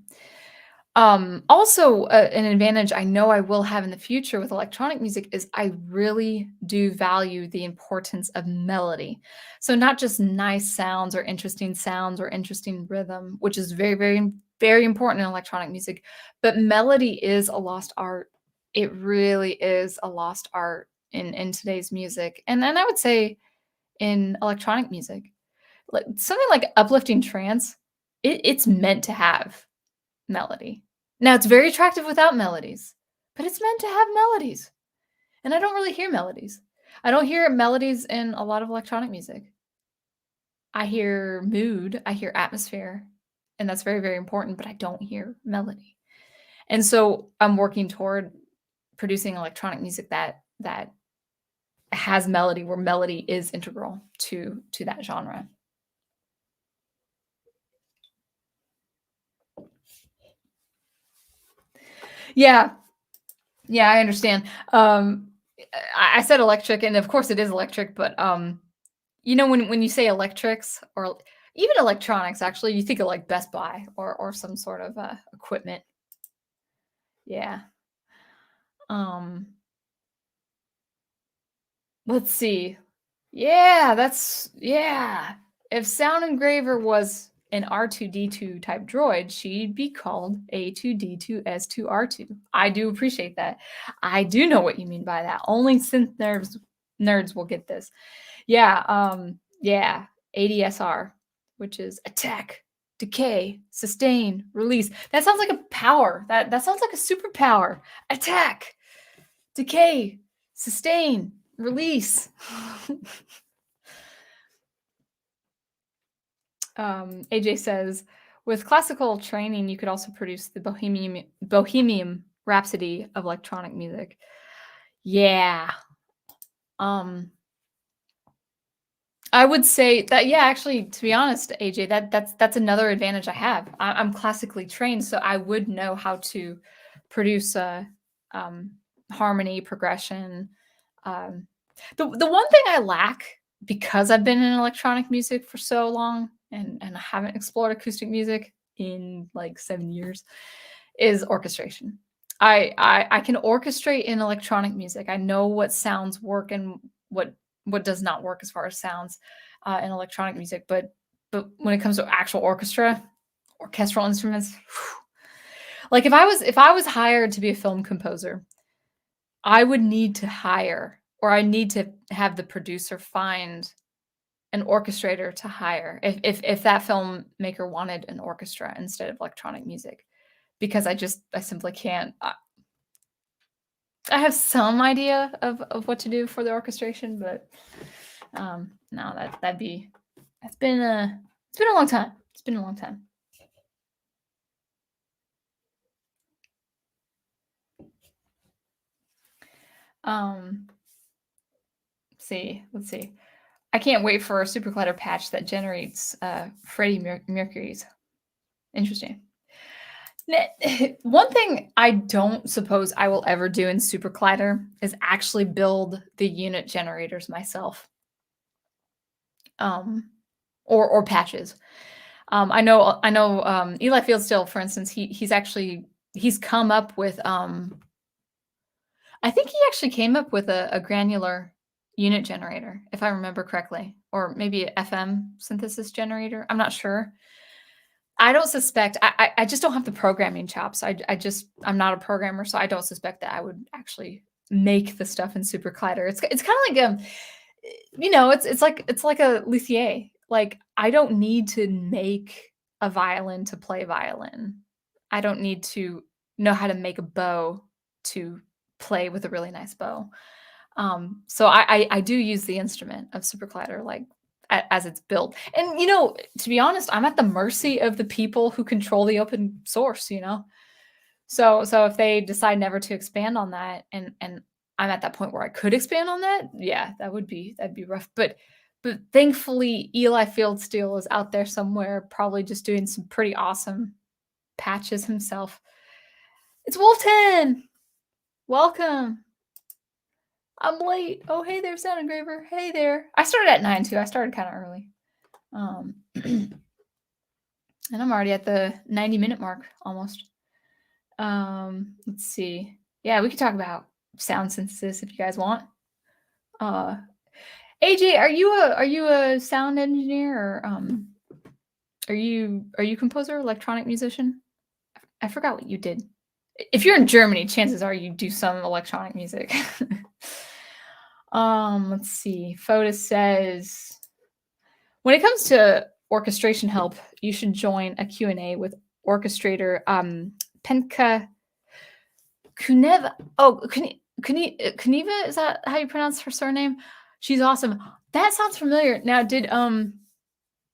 Also, an advantage I know I will have in the future with electronic music is I really do value the importance of melody. So not just nice sounds or interesting rhythm, which is very, very, very important in electronic music, but melody is a lost art. It really is a lost art in today's music. And then I would say in electronic music, like something like uplifting trance, it's meant to have melody. Now, it's very attractive without melodies, but it's meant to have melodies. And I don't really hear melodies. I don't hear melodies in a lot of electronic music. I hear mood, I hear atmosphere, and that's very, very important, but I don't hear melody. And so I'm working toward producing electronic music that has melody, where melody is integral to that genre. Yeah. Yeah, I understand. I said electric, and of course it is electric, but when you say electrics or even electronics, actually, you think of like Best Buy or some sort of equipment. Yeah. Um, let's see. Yeah. If Sound Engraver was an R2D2 type droid, she'd be called A2D2S2R2. I do appreciate that. I do know what you mean by that. Only synth nerds will get this. Yeah, ADSR, which is attack, decay, sustain, release. That sounds like a power. That sounds like a superpower. Attack, decay, sustain, release. AJ says, with classical training, you could also produce the Bohemian Rhapsody of electronic music. Yeah. I would say that, yeah, actually, to be honest, AJ, that's another advantage I have. I'm classically trained, so I would know how to produce um, harmony, progression. Um, the one thing I lack, because I've been in electronic music for so long and I haven't explored acoustic music in like 7 years, is orchestration. I can orchestrate in electronic music. I know what sounds work and what does not work as far as sounds in electronic music, but when it comes to actual orchestral instruments, like if I was hired to be a film composer, I would need to hire, or I need to have the producer find an orchestrator to hire if that filmmaker wanted an orchestra instead of electronic music, because I simply can't. I have some idea of what to do for the orchestration, but no, it's been a long time. It's been a long time. Let's see. I can't wait for a SuperCollider patch that generates Freddie Mercury's. Interesting. One thing I don't suppose I will ever do in SuperCollider is actually build the unit generators myself. Or patches. I know Eli Fieldstill, for instance, he's come up with I think he actually came up with a granular unit generator, if I remember correctly, or maybe a FM synthesis generator. I'm not sure. I don't suspect. I just don't have the programming chops. I'm not a programmer, so I don't suspect that I would actually make the stuff in SuperCollider. It's kind of like it's like a luthier. Like, I don't need to make a violin to play violin. I don't need to know how to make a bow to play with a really nice bow. So I do use the instrument of SuperCollider like as it's built. And to be honest, I'm at the mercy of the people who control the open source, So if they decide never to expand on that, and I'm at that point where I could expand on that, yeah, that'd be rough. But thankfully, Eli Fieldsteel is out there somewhere, probably just doing some pretty awesome patches himself. It's Wolfton! Welcome. I'm late. Oh, hey there, Sound Engraver. Hey there. I started at 9 too. I started kind of early. And I'm already at the 90-minute mark almost. Let's see. Yeah, we could talk about sound synthesis if you guys want. AJ, are you a sound engineer, or are you a composer, electronic musician? I forgot what you did. If you're in Germany, chances are you do some electronic music. Let's see. Fotis says, when it comes to orchestration help, you should join a Q&A with orchestrator Penka Kuneva. Oh, Kuneva, is that how you pronounce her surname? She's awesome. That sounds familiar. Now, did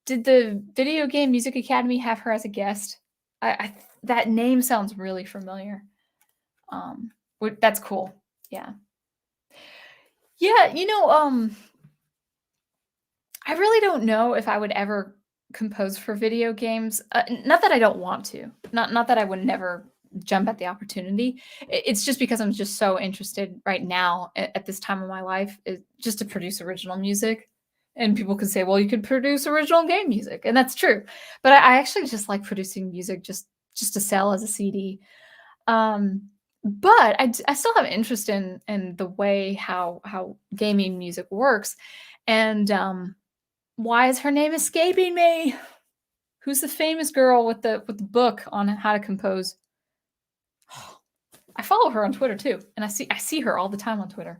the Video Game Music Academy have her as a guest? That name sounds really familiar. That's cool. Yeah. Yeah, I really don't know if I would ever compose for video games. Not that I don't want to. Not that I would never jump at the opportunity. It's just because I'm just so interested right now at this time of my life, just to produce original music. And people could say, well, you could produce original game music. And that's true. But I actually just like producing music just to sell as a CD. But I still have interest in the way how gaming music works. And why is her name escaping me? Who's the famous girl with the book on how to compose? I follow her on Twitter too, and I see her all the time on Twitter.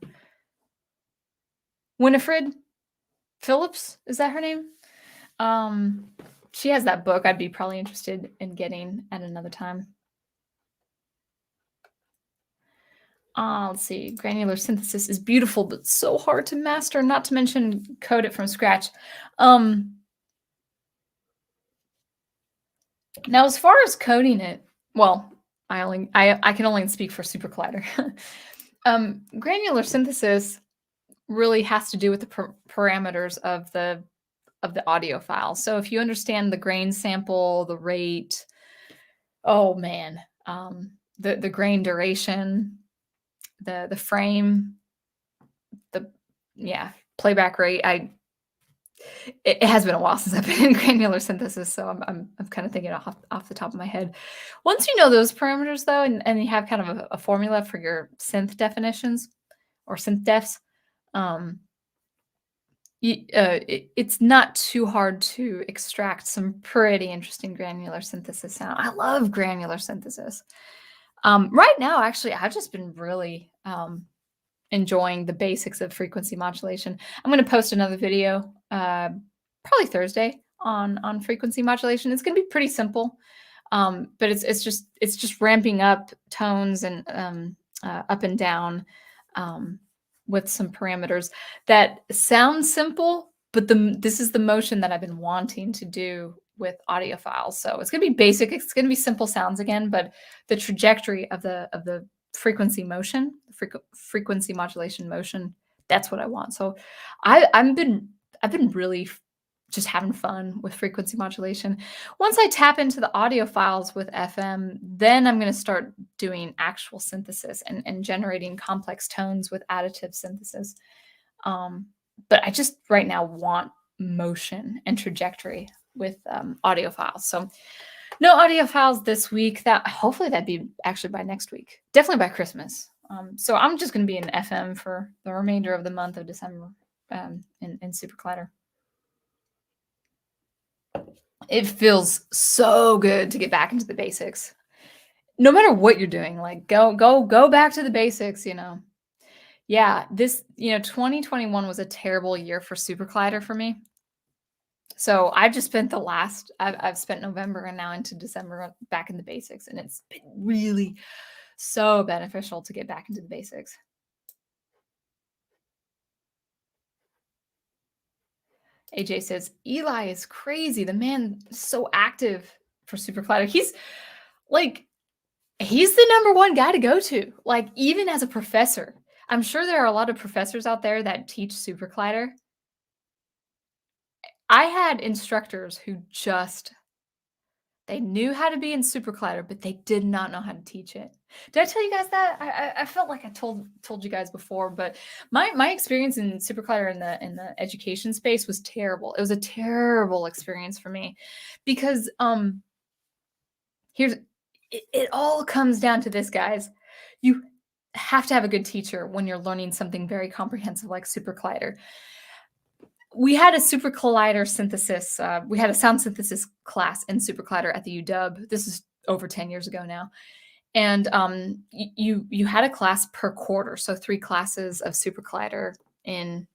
Winifred Phillips, is that her name? She has that book I'd be probably interested in getting at another time. Let's see. Granular synthesis is beautiful, but so hard to master, not to mention code it from scratch. Now, as far as coding it, well, I can only speak for SuperCollider. Granular synthesis really has to do with the parameters of the audio file. So if you understand the grain sample, the rate, oh man, the grain duration, the frame, playback rate. It has been a while since I've been in granular synthesis, so I'm kind of thinking off the top of my head. Once you know those parameters, though, and you have kind of a formula for your synth definitions or synth defs, it's not too hard to extract some pretty interesting granular synthesis sound. I love granular synthesis. Right now, actually, I've just been really enjoying the basics of frequency modulation. I'm going to post another video probably Thursday on frequency modulation. It's going to be pretty simple, but it's just ramping up tones and up and down with some parameters that sound simple, but this is the motion that I've been wanting to do with audio files. So it's going to be basic. It's going to be simple sounds again, but the trajectory of the frequency motion, frequency modulation motion, that's what I want. So I've been I've been really just having fun with frequency modulation. Once I tap into the audio files with FM, then I'm going to start doing actual synthesis and generating complex tones with additive synthesis. Um, but I just right now want motion and trajectory with audio files. So no audio files this week. That hopefully that'd be actually by next week. Definitely by Christmas. So I'm just going to be in FM for the remainder of the month of December in SuperCollider. It feels so good to get back into the basics. No matter what you're doing, like go back to the basics, you know. Yeah, 2021 was a terrible year for SuperCollider for me. So I've just spent I've spent November and now into December back in the basics, and it's been really so beneficial to get back into the basics. AJ says, Eli is crazy. The man is so active for SuperCollider. He's the number one guy to go to, like even as a professor. I'm sure there are a lot of professors out there that teach SuperCollider. I had instructors who they knew how to be in SuperCollider, but they did not know how to teach it. Did I tell you guys that? I felt like I told you guys before, but my experience in SuperCollider in the education space was terrible. It was a terrible experience for me because it all comes down to this, guys. You have to have a good teacher when you're learning something very comprehensive like SuperCollider. We had a SuperCollider synthesis. We had a sound synthesis class in SuperCollider at the UW. This is over 10 years ago now. And you had a class per quarter, so 3 classes of SuperCollider in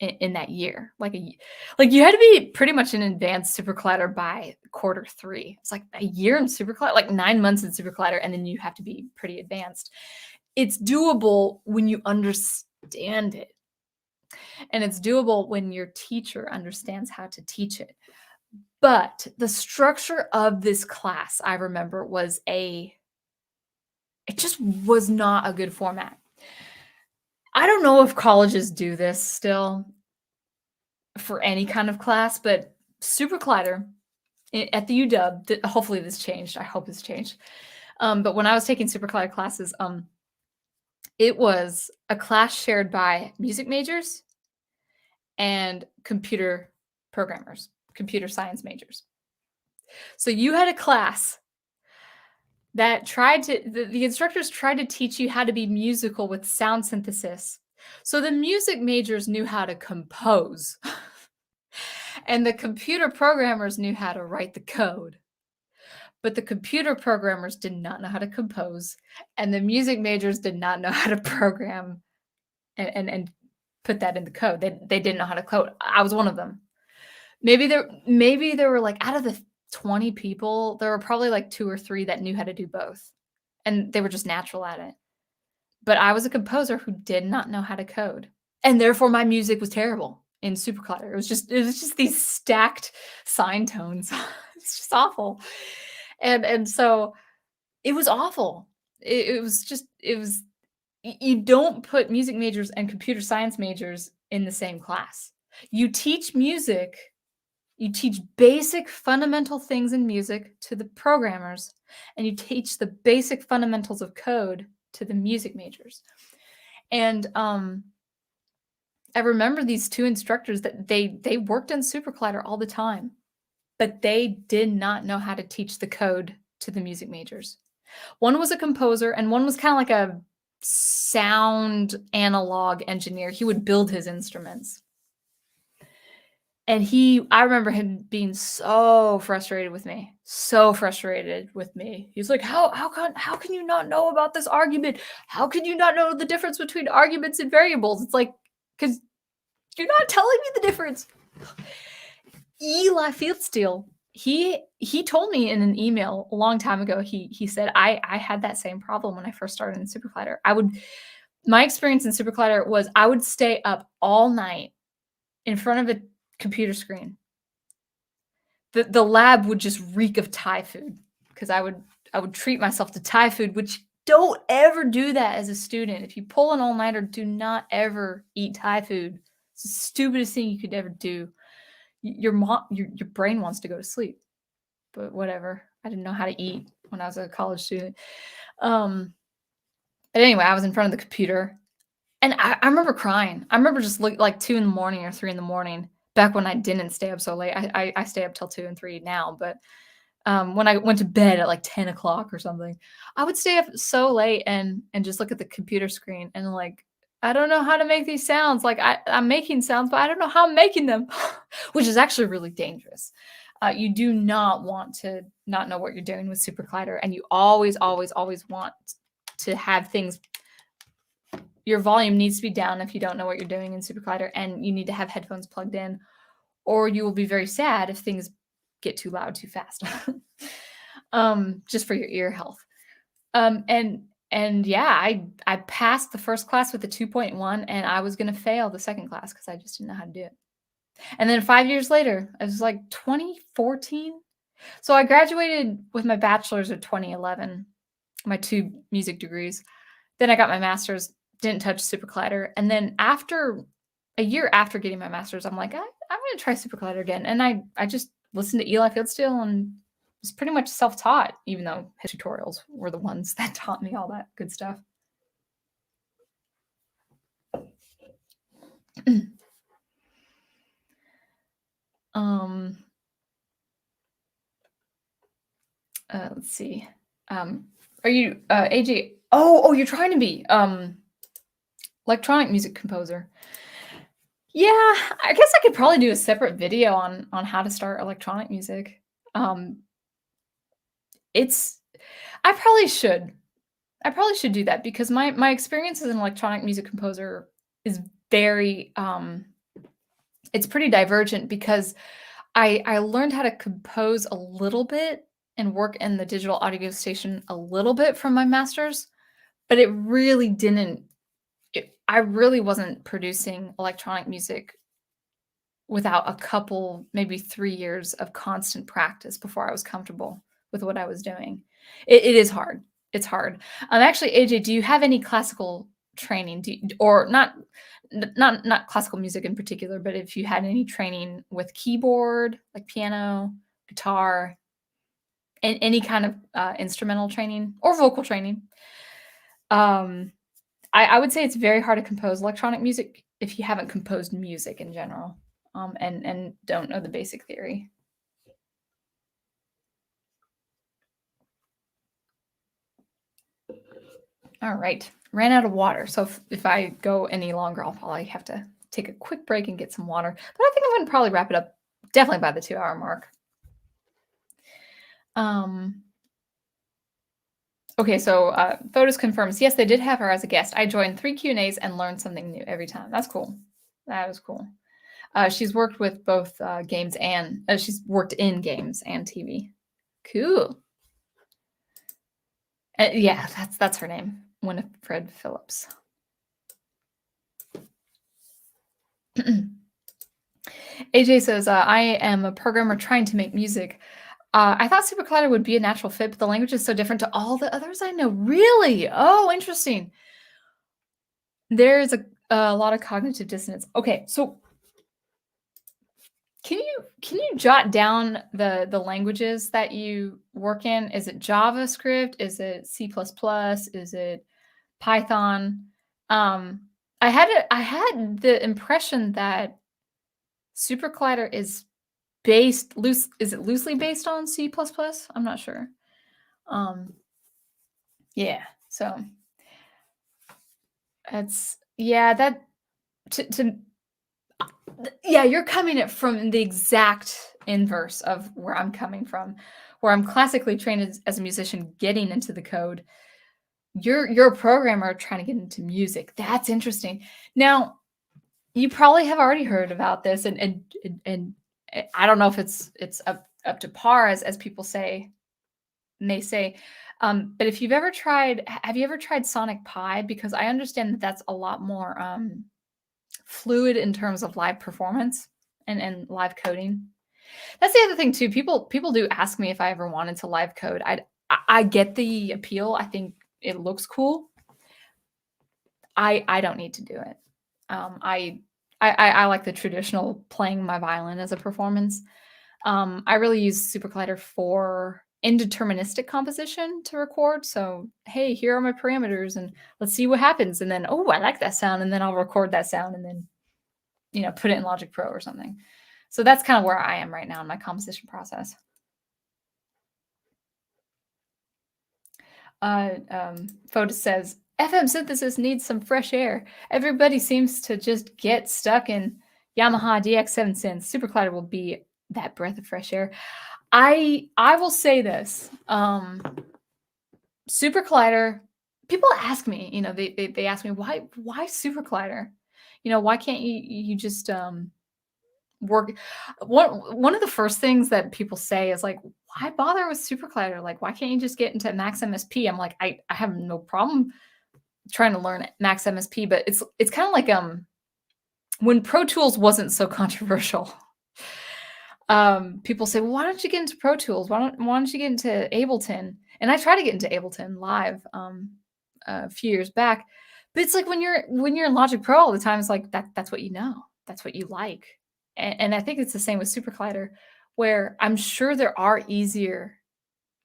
that year. Like you had to be pretty much in advanced SuperCollider by quarter 3. It's like a year in SuperCollider, like 9 months in SuperCollider, and then you have to be pretty advanced. It's doable when you understand it. And it's doable when your teacher understands how to teach it. But the structure of this class, I remember, it just was not a good format. I don't know if colleges do this still for any kind of class, but SuperCollider at the UW, hopefully this changed. I hope it's changed. But when I was taking SuperCollider classes, it was a class shared by music majors and computer programmers, computer science majors. So you had a class that the instructors tried to teach you how to be musical with sound synthesis. So the music majors knew how to compose and the computer programmers knew how to write the code. But the computer programmers did not know how to compose, and the music majors did not know how to program and put that in the code. They didn't know how to code. I was one of them. Maybe there were like, out of the 20 people, there were probably like 2 or 3 that knew how to do both, and they were just natural at it. But I was a composer who did not know how to code, and therefore my music was terrible in SuperCollider. It was just these stacked sine tones. It's just awful. And so it was awful. It was you don't put music majors and computer science majors in the same class. You teach music, you teach basic fundamental things in music to the programmers, and you teach the basic fundamentals of code to the music majors. And I remember these 2 instructors that they worked in SuperCollider all the time, but they did not know how to teach the code to the music majors. One was a composer, and one was kind of like a sound analog engineer. He would build his instruments. And I remember him being so frustrated with me. He's like, how can you not know about this argument? How can you not know the difference between arguments and variables? It's like, because you're not telling me the difference. Eli Fieldsteel, he told me in an email a long time ago, he said, I had that same problem when I first started in SuperCollider. My experience in SuperCollider was I would stay up all night in front of a computer screen. The lab would just reek of Thai food because I would treat myself to Thai food, which don't ever do that as a student. If you pull an all-nighter, do not ever eat Thai food. It's the stupidest thing you could ever do. Your brain wants to go to sleep, but whatever. I didn't know how to eat when I was a college student. Um, but anyway, I was in front of the computer, and I remember crying. I remember just like 2 in the morning or 3 in the morning back when I didn't stay up so late. I stay up till 2 and 3 now, but when I went to bed at like 10 o'clock or something, I would stay up so late and just look at the computer screen and like, I don't know how to make these sounds. Like I'm making sounds, but I don't know how I'm making them, which is actually really dangerous. You do not want to not know what you're doing with SuperCollider, and you always, always, always want to have things. Your volume needs to be down if you don't know what you're doing in SuperCollider, and you need to have headphones plugged in, or you will be very sad if things get too loud too fast. Just for your ear health. And yeah, I passed the first class with a 2.1, and I was gonna fail the second class because I just didn't know how to do it. And then 5 years later, it was like 2014. So I graduated with my bachelor's in 2011, my 2 music degrees. Then I got my master's, didn't touch SuperCollider, and then after a year after getting my master's, I'm like, I'm gonna try SuperCollider again, and I just listened to Eli Fieldsteel and was pretty much self-taught, even though his tutorials were the ones that taught me all that good stuff. Let's see. Are you AJ? Oh, you're trying to be electronic music composer. Yeah, I guess I could probably do a separate video on how to start electronic music. It's I probably should. I probably should do that because my experience as an electronic music composer is very it's pretty divergent because I learned how to compose a little bit and work in the digital audio station a little bit from my master's, but it really didn't I really wasn't producing electronic music without a couple, maybe 3 years of constant practice before I was comfortable with what I was doing. It is hard. It's hard. Actually, AJ, do you have any classical training? Or not classical music in particular, but if you had any training with keyboard, like piano, guitar, and any kind of instrumental training or vocal training? I would say it's very hard to compose electronic music if you haven't composed music in general, and don't know the basic theory. All right, ran out of water. So if I go any longer, I'll probably have to take a quick break and get some water. But I think I'm going to probably wrap it up definitely by the 2-hour mark. Okay, so Photos confirms, yes, they did have her as a guest. I joined 3 Q&As and learned something new every time. That's cool. That was cool. She's worked with both games and she's worked in games and TV. Cool. Yeah, that's her name, Winifred Phillips. AJ says, I am a programmer trying to make music. I thought SuperCollider would be a natural fit, but the language is so different to all the others I know. Really? Oh, interesting. There's a lot of cognitive dissonance. Okay, so can you jot down the languages that you work in? Is it JavaScript? Is it C++? Is it Python? I had the impression that SuperCollider is loosely based on C++? I'm not sure. Yeah, so that's you're coming it from the exact inverse of where I'm coming from, where I'm classically trained as a musician getting into the code. You're a programmer trying to get into music. That's interesting. Now, you probably have already heard about this, and I don't know if it's up to par as people may say. But if you've ever tried, have you ever tried Sonic Pi? Because I understand that that's a lot more fluid in terms of live performance and live coding. That's the other thing too. People do ask me if I ever wanted to live code. I get the appeal. I think it looks cool. I don't need to do it. I like the traditional playing my violin as a performance. I really use SuperCollider for indeterministic composition to record. So, hey, here are my parameters and let's see what happens. And then, oh, I like that sound. And then I'll record that sound and then, put it in Logic Pro or something. So that's kind of where I am right now in my composition process. Fotis says, FM synthesis needs some fresh air. Everybody seems to just get stuck in Yamaha DX7 synths. SuperCollider will be that breath of fresh air. I will say this. SuperCollider, people ask me, they ask me, why SuperCollider? Why can't you just work? One of the first things that people say is like, why bother with SuperCollider? Like, why can't you just get into Max MSP? I'm like, I have no problem trying to learn Max MSP, but it's kind of like when Pro Tools wasn't so controversial. People say, well, why don't you get into Pro Tools? Why don't you get into Ableton? And I tried to get into Ableton Live a few years back, but it's like when you're in Logic Pro all the time, it's like that's what you know, that's what you like, and I think it's the same with SuperCollider, where I'm sure there are easier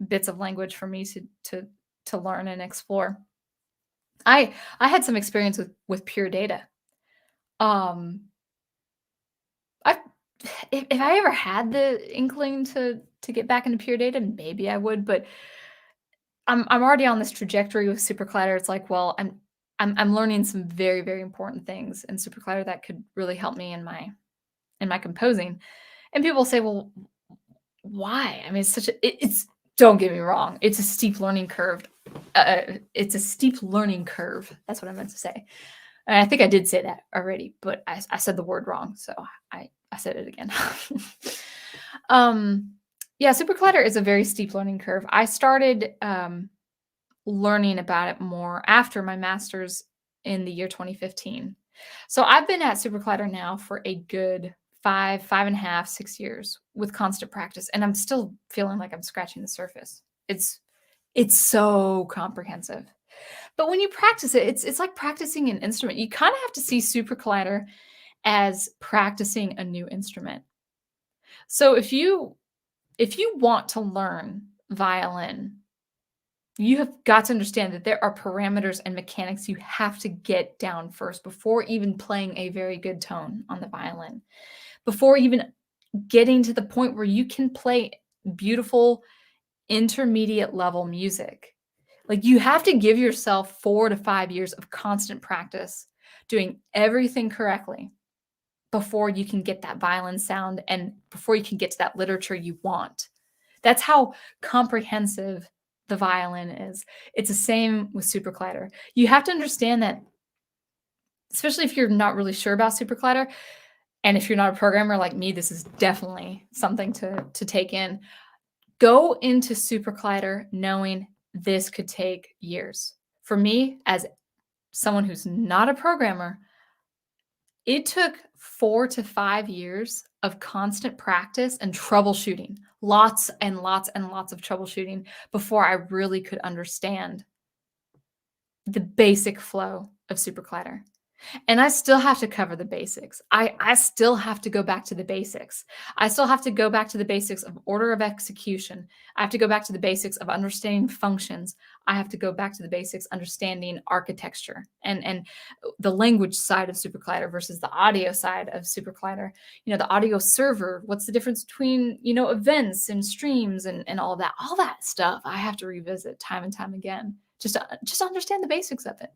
bits of language for me to learn and explore. I had some experience with Pure Data. I if I ever had the inkling to get back into Pure Data, maybe I would, but I'm already on this trajectory with SuperCollider. It's like, well, I'm learning some very, very important things in SuperCollider that could really help me in my composing. And people say, well, why? I mean, it's don't get me wrong, it's a steep learning curve. It's a steep learning curve. That's what I meant to say. And I think I did say that already, but I said the word wrong, so I said it again. Yeah, SuperCollider is a very steep learning curve. I started learning about it more after my master's in the year 2015. So I've been at SuperCollider now for a good 5.5, 6 years with constant practice, and I'm still feeling like I'm scratching the surface. It's so comprehensive. But when you practice it, it's like practicing an instrument. You kind of have to see SuperCollider as practicing a new instrument. So if you want to learn violin, you have got to understand that there are parameters and mechanics you have to get down first before even playing a very good tone on the violin, before even getting to the point where you can play beautiful intermediate level music. Like, you have to give yourself 4 to 5 years of constant practice doing everything correctly before you can get that violin sound and before you can get to that literature you want. That's how comprehensive the violin is. It's the same with SuperCollider. You have to understand that, especially if you're not really sure about SuperCollider, and if you're not a programmer like me, this is definitely something to take in. Go into SuperCollider knowing this could take years. For me, as someone who's not a programmer, it took 4 to 5 years of constant practice and troubleshooting, lots and lots and lots of troubleshooting before I really could understand the basic flow of SuperCollider. And I still have to cover the basics. I still have to go back to the basics. I still have to go back to the basics of order of execution. I have to go back to the basics of understanding functions. I have to go back to the basics understanding architecture and the language side of SuperCollider versus the audio side of SuperCollider. The audio server, what's the difference between, events and streams and all that. All that stuff I have to revisit time and time again just to understand the basics of it.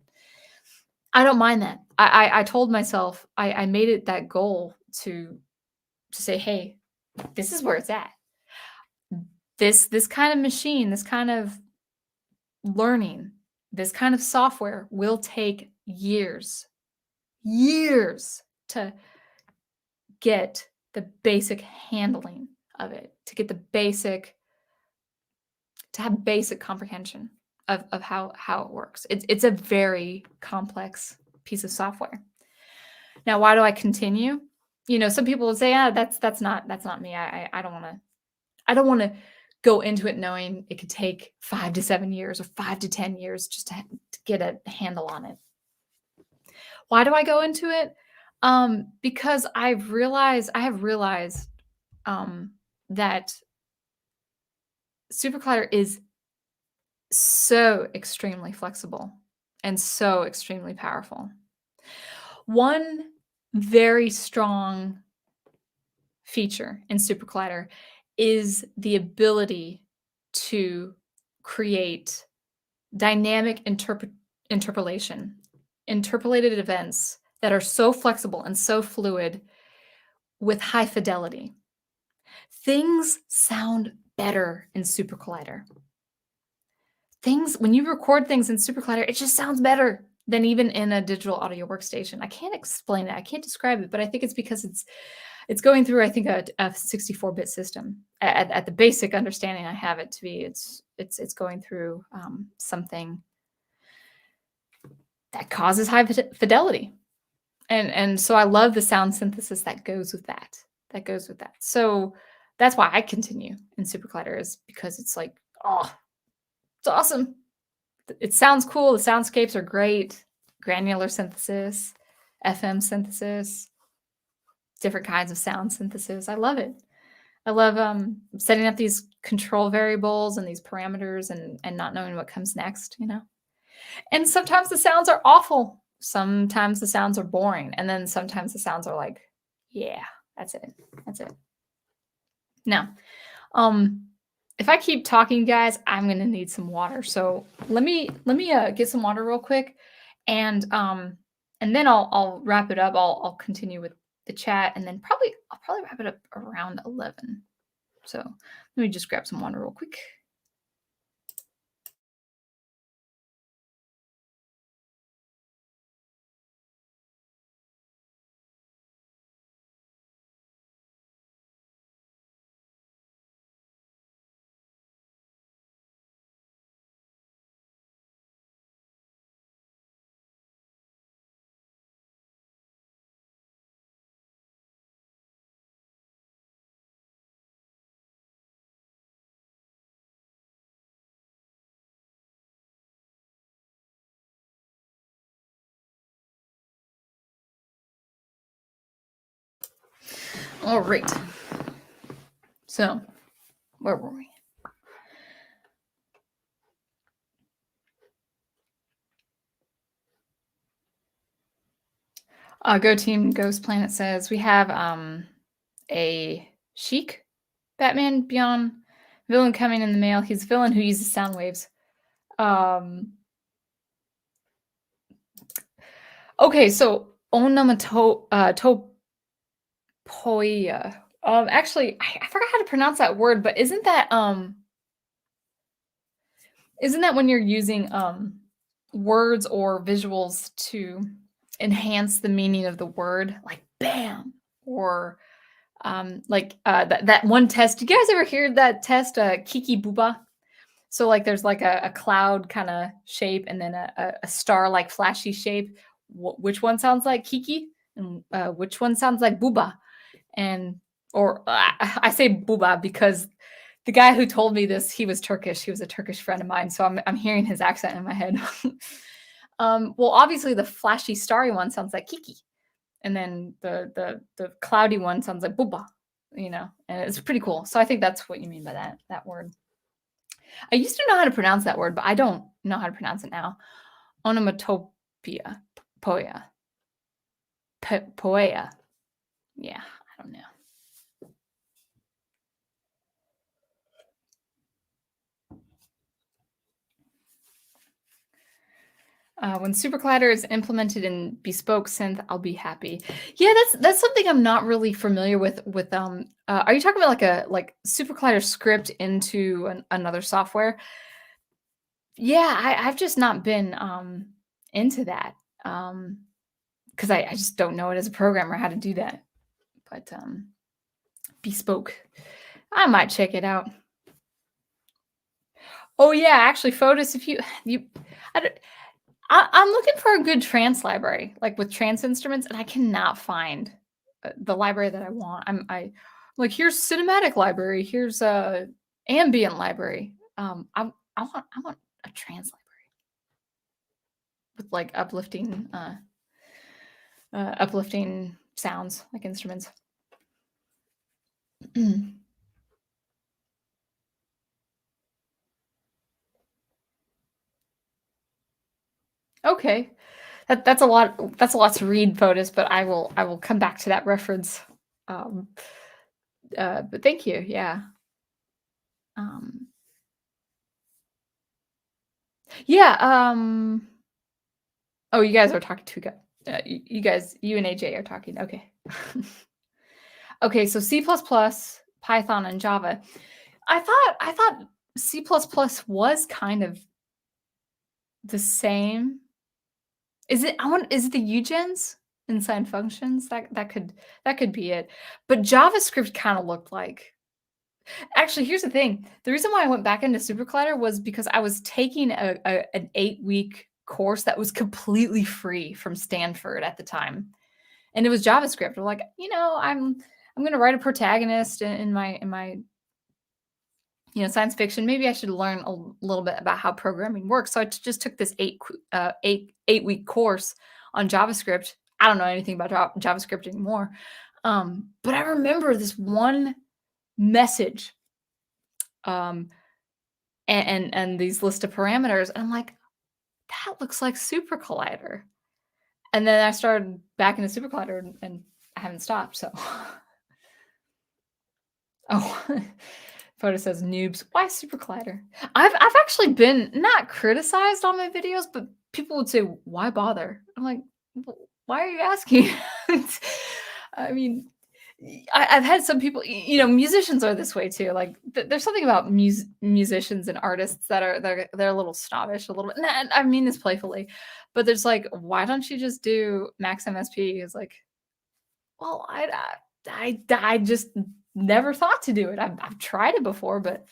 I don't mind that. I told myself, I made it that goal to say, hey, this is where it's at. This kind of machine, this kind of learning, this kind of software will take years to get the basic handling of it, to get to have basic comprehension of how it works. It's a very complex piece of software. Now, why do I continue? Some people will say, that's not me. I don't want to go into it knowing it could take 5 to 7 years or 5 to 10 years just to get a handle on it. Why do I go into it? Because I have realized that SuperCollider is so extremely flexible and so extremely powerful. One very strong feature in SuperCollider is the ability to create dynamic interpolated events that are so flexible and so fluid with high fidelity. Things sound better in SuperCollider. When you record things in SuperCollider, it just sounds better than even in a digital audio workstation. I can't explain it. I can't describe it, but I think it's because it's going through, I think, a 64-bit system. At the basic understanding I have it to be, it's going through something that causes high fidelity, and so I love the sound synthesis that goes with that. So that's why I continue in SuperCollider, is because it's like, oh, it's awesome. It sounds cool. The soundscapes are great. Granular synthesis, FM synthesis, different kinds of sound synthesis. I love it. I love setting up these control variables and these parameters and not knowing what comes next, And sometimes the sounds are awful. Sometimes the sounds are boring. And then sometimes the sounds are like, yeah, that's it. That's it. Now, if I keep talking, guys, I'm gonna need some water. So let me get some water real quick, and then I'll wrap it up. I'll continue with the chat, and then I'll probably wrap it up around 11. So let me just grab some water real quick. All right. So where were we? Go Team Ghost Planet says we have a chic Batman Beyond villain coming in the mail. He's a villain who uses sound waves. Okay, so onomatopoeia. Actually, I forgot how to pronounce that word, but isn't that when you're using words or visuals to enhance the meaning of the word, like bam, or that one test? Did you guys ever hear that test, Kiki Booba? So like there's like a cloud kind of shape and then a star like flashy shape. Which one sounds like Kiki and which one sounds like Booba? I say Booba because the guy who told me this, he was Turkish. He was a Turkish friend of mine, so I'm hearing his accent in my head. Well, obviously the flashy starry one sounds like Kiki, and then the cloudy one sounds like Booba. And it's pretty cool. So I think that's what you mean by that word. I used to know how to pronounce that word, but I don't know how to pronounce it now. Onomatopoeia. Poea. Poea. Yeah, I don't know. When SuperCollider is implemented in bespoke synth, I'll be happy. Yeah, that's something I'm not really familiar with. Are you talking about like SuperCollider script into another software? Yeah, I've just not been into that because I just don't know it as a programmer how to do that. But bespoke, I might check it out. Oh yeah, actually, Fotis, if I'm looking for a good trance library, like with trance instruments, and I cannot find the library that I want. I like, here's cinematic library, here's a ambient library. I want a trance library with like uplifting uplifting sounds like instruments. Okay. That's a lot. That's a lot to read, POTUS, but I will come back to that reference. Um, but thank you. Yeah. Um, yeah. Oh, you guys are talking to you guys. You and AJ are talking. Okay. Okay. So C++, Python, and Java. I thought C++ was kind of the same. Is it the UGens inside functions? That could be it. But JavaScript kind of looked like. Actually, here's the thing. The reason why I went back into SuperCollider was because I was taking an 8-week course that was completely free from Stanford at the time. And it was JavaScript. I'm like, I'm gonna write a protagonist in my science fiction. Maybe I should learn a little bit about how programming works. So I just took this 8-week course on JavaScript. I don't know anything about JavaScript anymore. But I remember this one message, and these list of parameters, and I'm like, that looks like SuperCollider. And then I started back into SuperCollider, and I haven't stopped. So, oh, Photo says noobs. Why SuperCollider? I've actually been not criticized on my videos, but people would say, why bother? I'm like, why are you asking? I mean, I've had some people, musicians are this way too. Like, there's something about musicians and artists that they're a little snobbish, a little bit. Nah, I mean this playfully, but there's like, why don't you just do Max MSP? It's like, well, I just never thought to do it. I've tried it before, but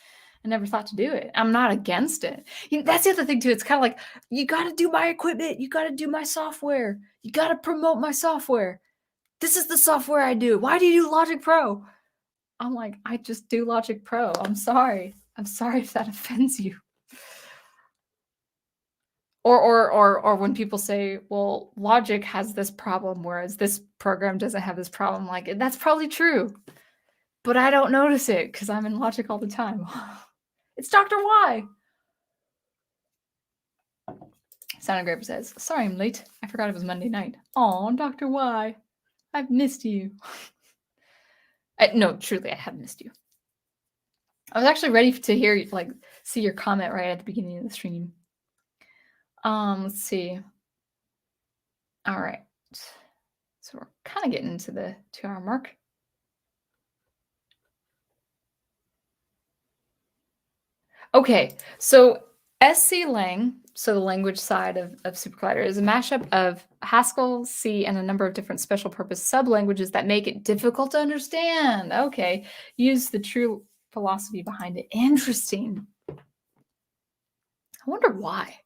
I never thought to do it. I'm not against it. That's the other thing too. It's kind of like, you got to do my equipment. You got to do my software. You got to promote my software. This is the software I do. Why do you do Logic Pro? I'm like, I just do Logic Pro. I'm sorry. I'm sorry if that offends you. Or when people say, well, Logic has this problem, whereas this program doesn't have this problem, like, that's probably true. But I don't notice it because I'm in Logic all the time. It's Dr. Y. Engraver says, sorry I'm late. I forgot it was Monday night. Aw, Dr. Y. I've missed you. No, truly, I have missed you. I was actually ready to hear, see your comment right at the beginning of the stream. Let's see. All right. So we're kind of getting into the 2-hour mark. Okay, so SC-Lang, so the language side of SuperCollider, is a mashup of Haskell, C, and a number of different special purpose sub-languages that make it difficult to understand. Okay, use the true philosophy behind it. Interesting. I wonder why. I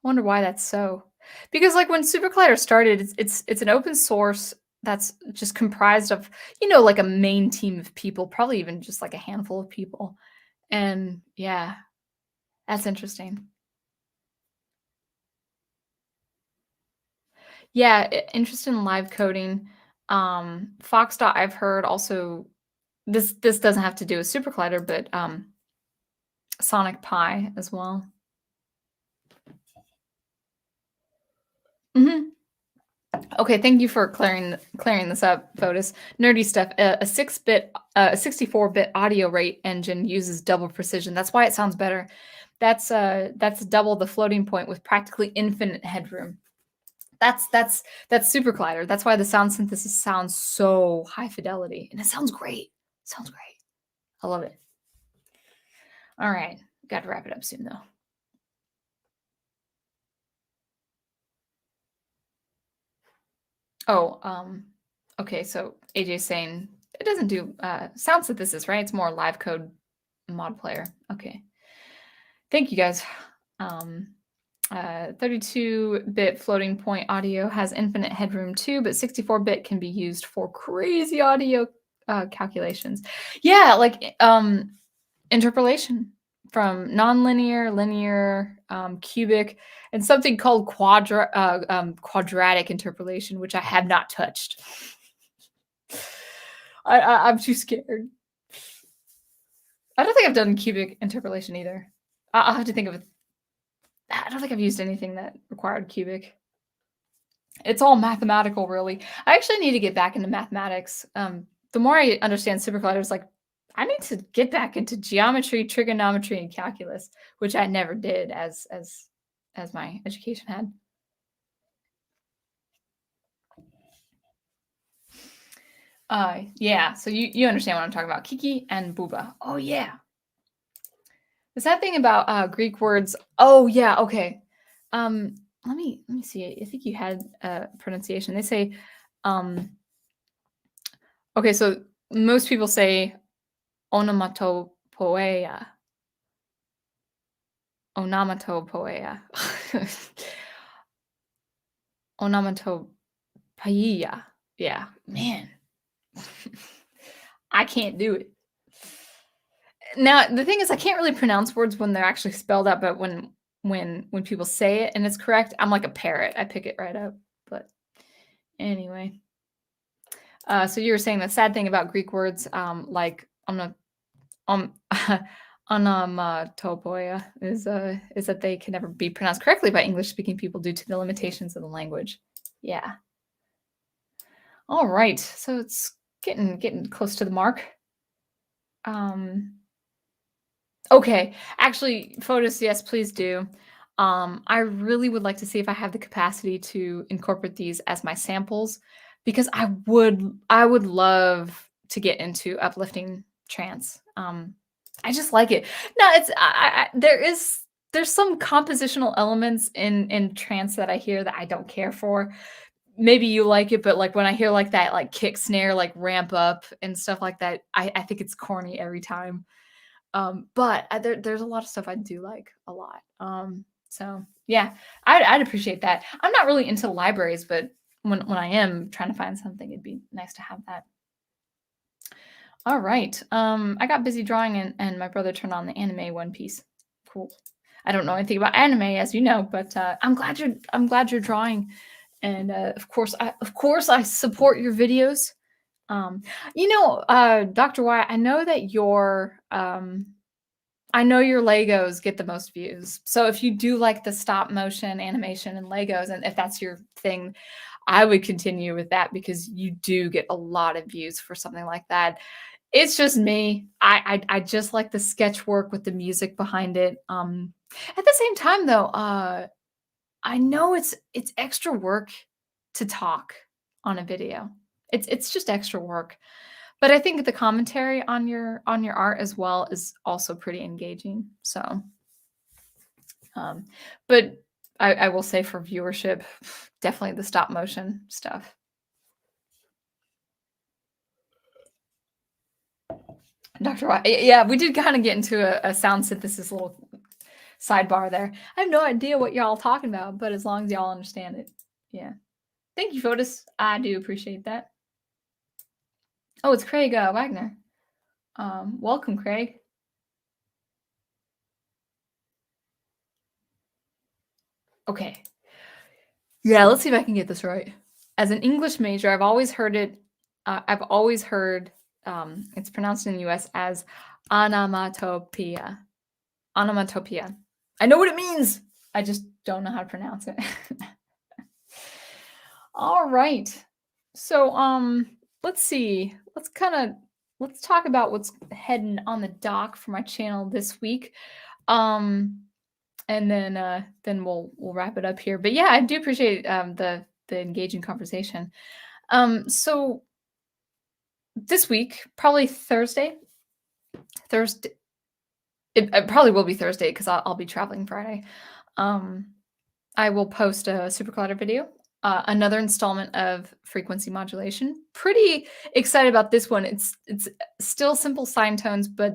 wonder why that's so. Because like when SuperCollider started, it's an open source that's just comprised of, like a main team of people, probably even just like a handful of people. And yeah, that's interesting. Yeah, interested in live coding. Foxdot, I've heard also, this doesn't have to do with SuperCollider, but Sonic Pi as well. Okay, thank you for clearing this up, Fotis. Nerdy stuff. A 64-bit audio rate engine uses double precision. That's why it sounds better. That's double the floating point with practically infinite headroom. That's SuperCollider. That's why the sound synthesis sounds so high fidelity, and it sounds great. It sounds great. I love it. All right, got to wrap it up soon though. Oh, okay, so AJ's saying it doesn't do sound synthesis, right? It's more live code mod player. Okay. Thank you guys. 32-bit floating point audio has infinite headroom too, but 64-bit can be used for crazy audio calculations. Yeah, like interpolation. from nonlinear, linear, cubic, and something called quadratic interpolation, which I have not touched. I'm too scared. I don't think I've done cubic interpolation either. I'll have to think of it. I don't think I've used anything that required cubic. It's all mathematical, really. I actually need to get back into mathematics. The more I understand SuperCollider, it's like I need to get back into geometry, trigonometry, and calculus, which I never did as my education had. Yeah. So you understand what I'm talking about? Kiki and Booba. Oh yeah. The sad thing about Greek words. Oh yeah. Okay. Let me see. I think you had pronunciation. They say, okay. So most people say onomatopoeia. Onomatopoeia. Onomatopoeia. Yeah, man. I can't do it. Now, the thing is I can't really pronounce words when they're actually spelled out, but when people say it and it's correct, I'm like a parrot. I pick it right up. But anyway. So you were saying the sad thing about Greek words, like onomatopoeia is that they can never be pronounced correctly by English-speaking people due to the limitations of the language. Yeah. All right. So it's getting close to the mark. Okay. Actually, photos, yes, please do. I really would like to see if I have the capacity to incorporate these as my samples because I would love to get into uplifting trance. I just like it. No, it's there's some compositional elements in trance that I hear that I don't care for. Maybe you like it, but like when I hear like that like kick snare like ramp up and stuff like that, I think it's corny every time. But there's a lot of stuff I do like a lot. So yeah, I'd appreciate that. I'm not really into libraries, but when I am trying to find something, it'd be nice to have that. All right. I got busy drawing and my brother turned on the anime One Piece. Cool. I don't know anything about anime, as you know, but I'm glad you're drawing, and of course I support your videos. Dr. Wyatt, I know that I know your Legos get the most views. So if you do like the stop motion animation and Legos, and if that's your thing, I would continue with that because you do get a lot of views for something like that. It's just me. I just like the sketch work with the music behind it. At the same time, though, I know it's extra work to talk on a video. It's just extra work. But I think the commentary on your art as well is also pretty engaging. So, but I will say for viewership, definitely the stop motion stuff. Dr. White, yeah, we did kind of get into a sound synthesis little sidebar there. I have no idea what y'all talking about, but as long as y'all understand it, yeah. Thank you, Fotis. I do appreciate that. Oh, it's Craig Wagner. Welcome, Craig. Okay. Yeah, let's see if I can get this right. As an English major, I've always heard it. I've always heard it's pronounced in the U.S. as onomatopoeia. Onomatopoeia. I know what it means. I just don't know how to pronounce it. All right. So let's see. Let's talk about what's heading on the dock for my channel this week. And then we'll wrap it up here. But yeah, I do appreciate the engaging conversation. So this week, probably Thursday. It probably will be Thursday because I'll be traveling Friday. I will post a SuperCollider video, another installment of frequency modulation. Pretty excited about this one. It's still simple sine tones, but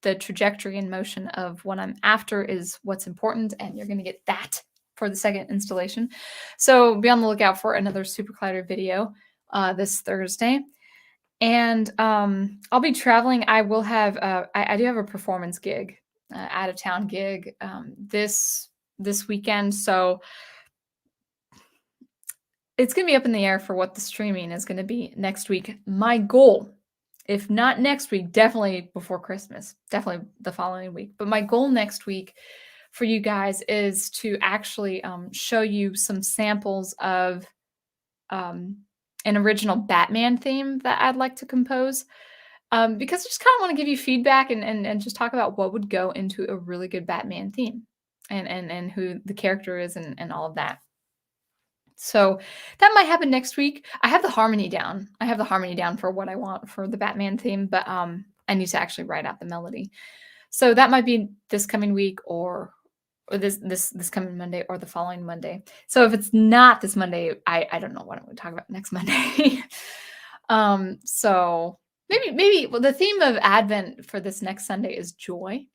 the trajectory and motion of what I'm after is what's important, and you're going to get that for the second installation. So be on the lookout for another SuperCollider video this Thursday. And I'll be traveling. I will have I do have a performance gig out of town gig this weekend. So it's going to be up in the air for what the streaming is going to be next week. My goal, if not next week, definitely before Christmas, definitely the following week. But my goal next week for you guys is to actually show you some samples of an original Batman theme that I'd like to compose. Because I just kind of want to give you feedback and just talk about what would go into a really good Batman theme and who the character is and all of that. So that might happen next week. I have the harmony down. I have the harmony down for what I want for the Batman theme, but I need to actually write out the melody. So that might be this coming week or this coming Monday or the following Monday. So if it's not this Monday, I don't know what I'm going to talk about next Monday. So maybe well, the theme of Advent for this next Sunday is joy.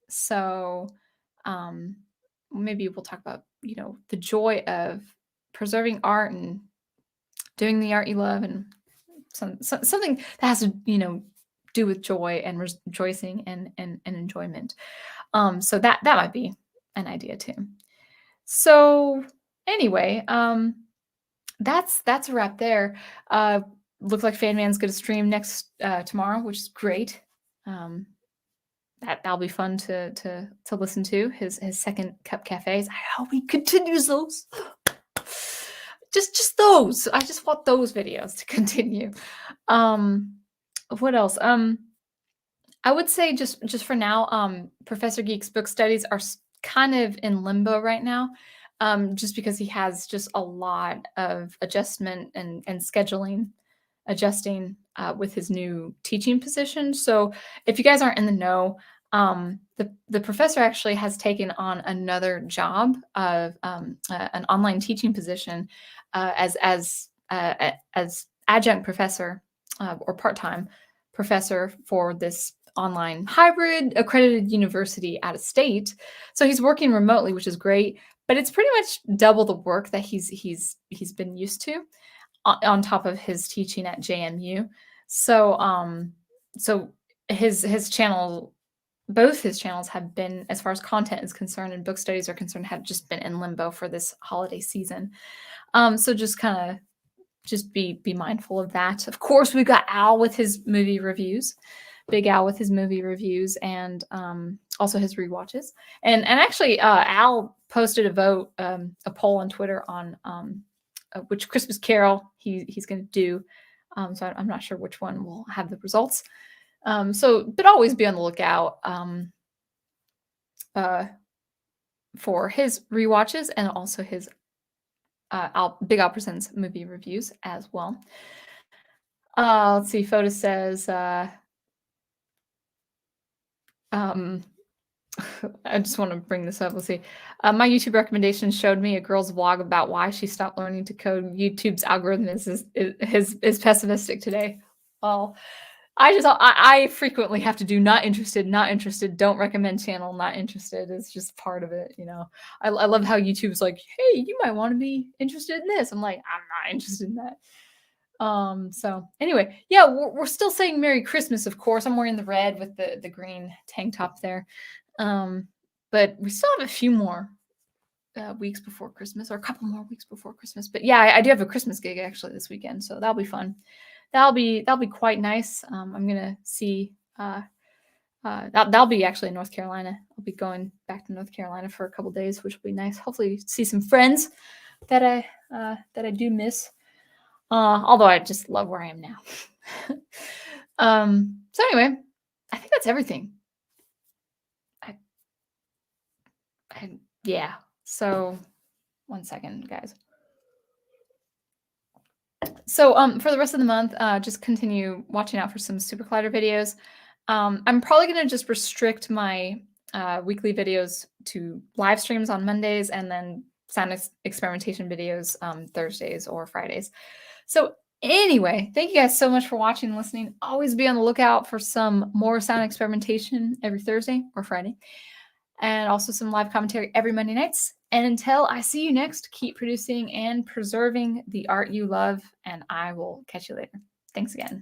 So maybe we'll talk about, the joy of preserving art and doing the art you love and something that has to, do with joy and rejoicing and enjoyment. So that might be an idea too. So anyway, that's a wrap there. Looks like Fan Man's going to stream next tomorrow, which is great. That'll be fun to listen to his second cup cafes. I hope he continues those. Just those. I just want those videos to continue. What else? I would say just for now, Professor Geek's book studies are kind of in limbo right now, just because he has just a lot of adjustment and scheduling, adjusting with his new teaching position. So if you guys aren't in the know, the professor actually has taken on another job of an online teaching position as adjunct professor or part-time professor for this online hybrid accredited university out of state. So he's working remotely, which is great, but it's pretty much double the work that he's been used to on top of his teaching at JMU. So so his channel, both his channels have been, as far as content is concerned and book studies are concerned, have just been in limbo for this holiday season. So just kind of just be mindful of that. Of course, we've got Al with his movie reviews, Big Al with his movie reviews, and also his rewatches. And actually, Al posted a poll on Twitter on which Christmas Carol he's going to do. So I'm not sure which one will have the results. But always be on the lookout for his rewatches and also his Big Al Presents movie reviews as well. Let's see. Photo says, I just want to bring this up. Let's see. My YouTube recommendations showed me a girl's vlog about why she stopped learning to code. YouTube's algorithm is pessimistic today. Well, I frequently have to do not interested, don't recommend channel, not interested. It's just part of it, I love how YouTube's like, hey, you might want to be interested in this. I'm like, I'm not interested in that. So anyway, yeah, we're still saying Merry Christmas, of course. I'm wearing the red with the green tank top there. But we still have a few more weeks before Christmas, or a couple more weeks before Christmas. But yeah, I do have a Christmas gig actually this weekend, so that'll be fun. That'll be quite nice. I'm gonna see. That'll be actually in North Carolina. I'll be going back to North Carolina for a couple days, which will be nice. Hopefully, see some friends that I do miss. Although I just love where I am now. So anyway, I think that's everything. Yeah. So one second, guys. So for the rest of the month, just continue watching out for some SuperCollider videos. I'm probably going to just restrict my weekly videos to live streams on Mondays and then sound experimentation videos Thursdays or Fridays. So anyway, thank you guys so much for watching and listening. Always be on the lookout for some more sound experimentation every Thursday or Friday, and also some live commentary every Monday nights. And until I see you next, keep producing and preserving the art you love, and I will catch you later. Thanks again.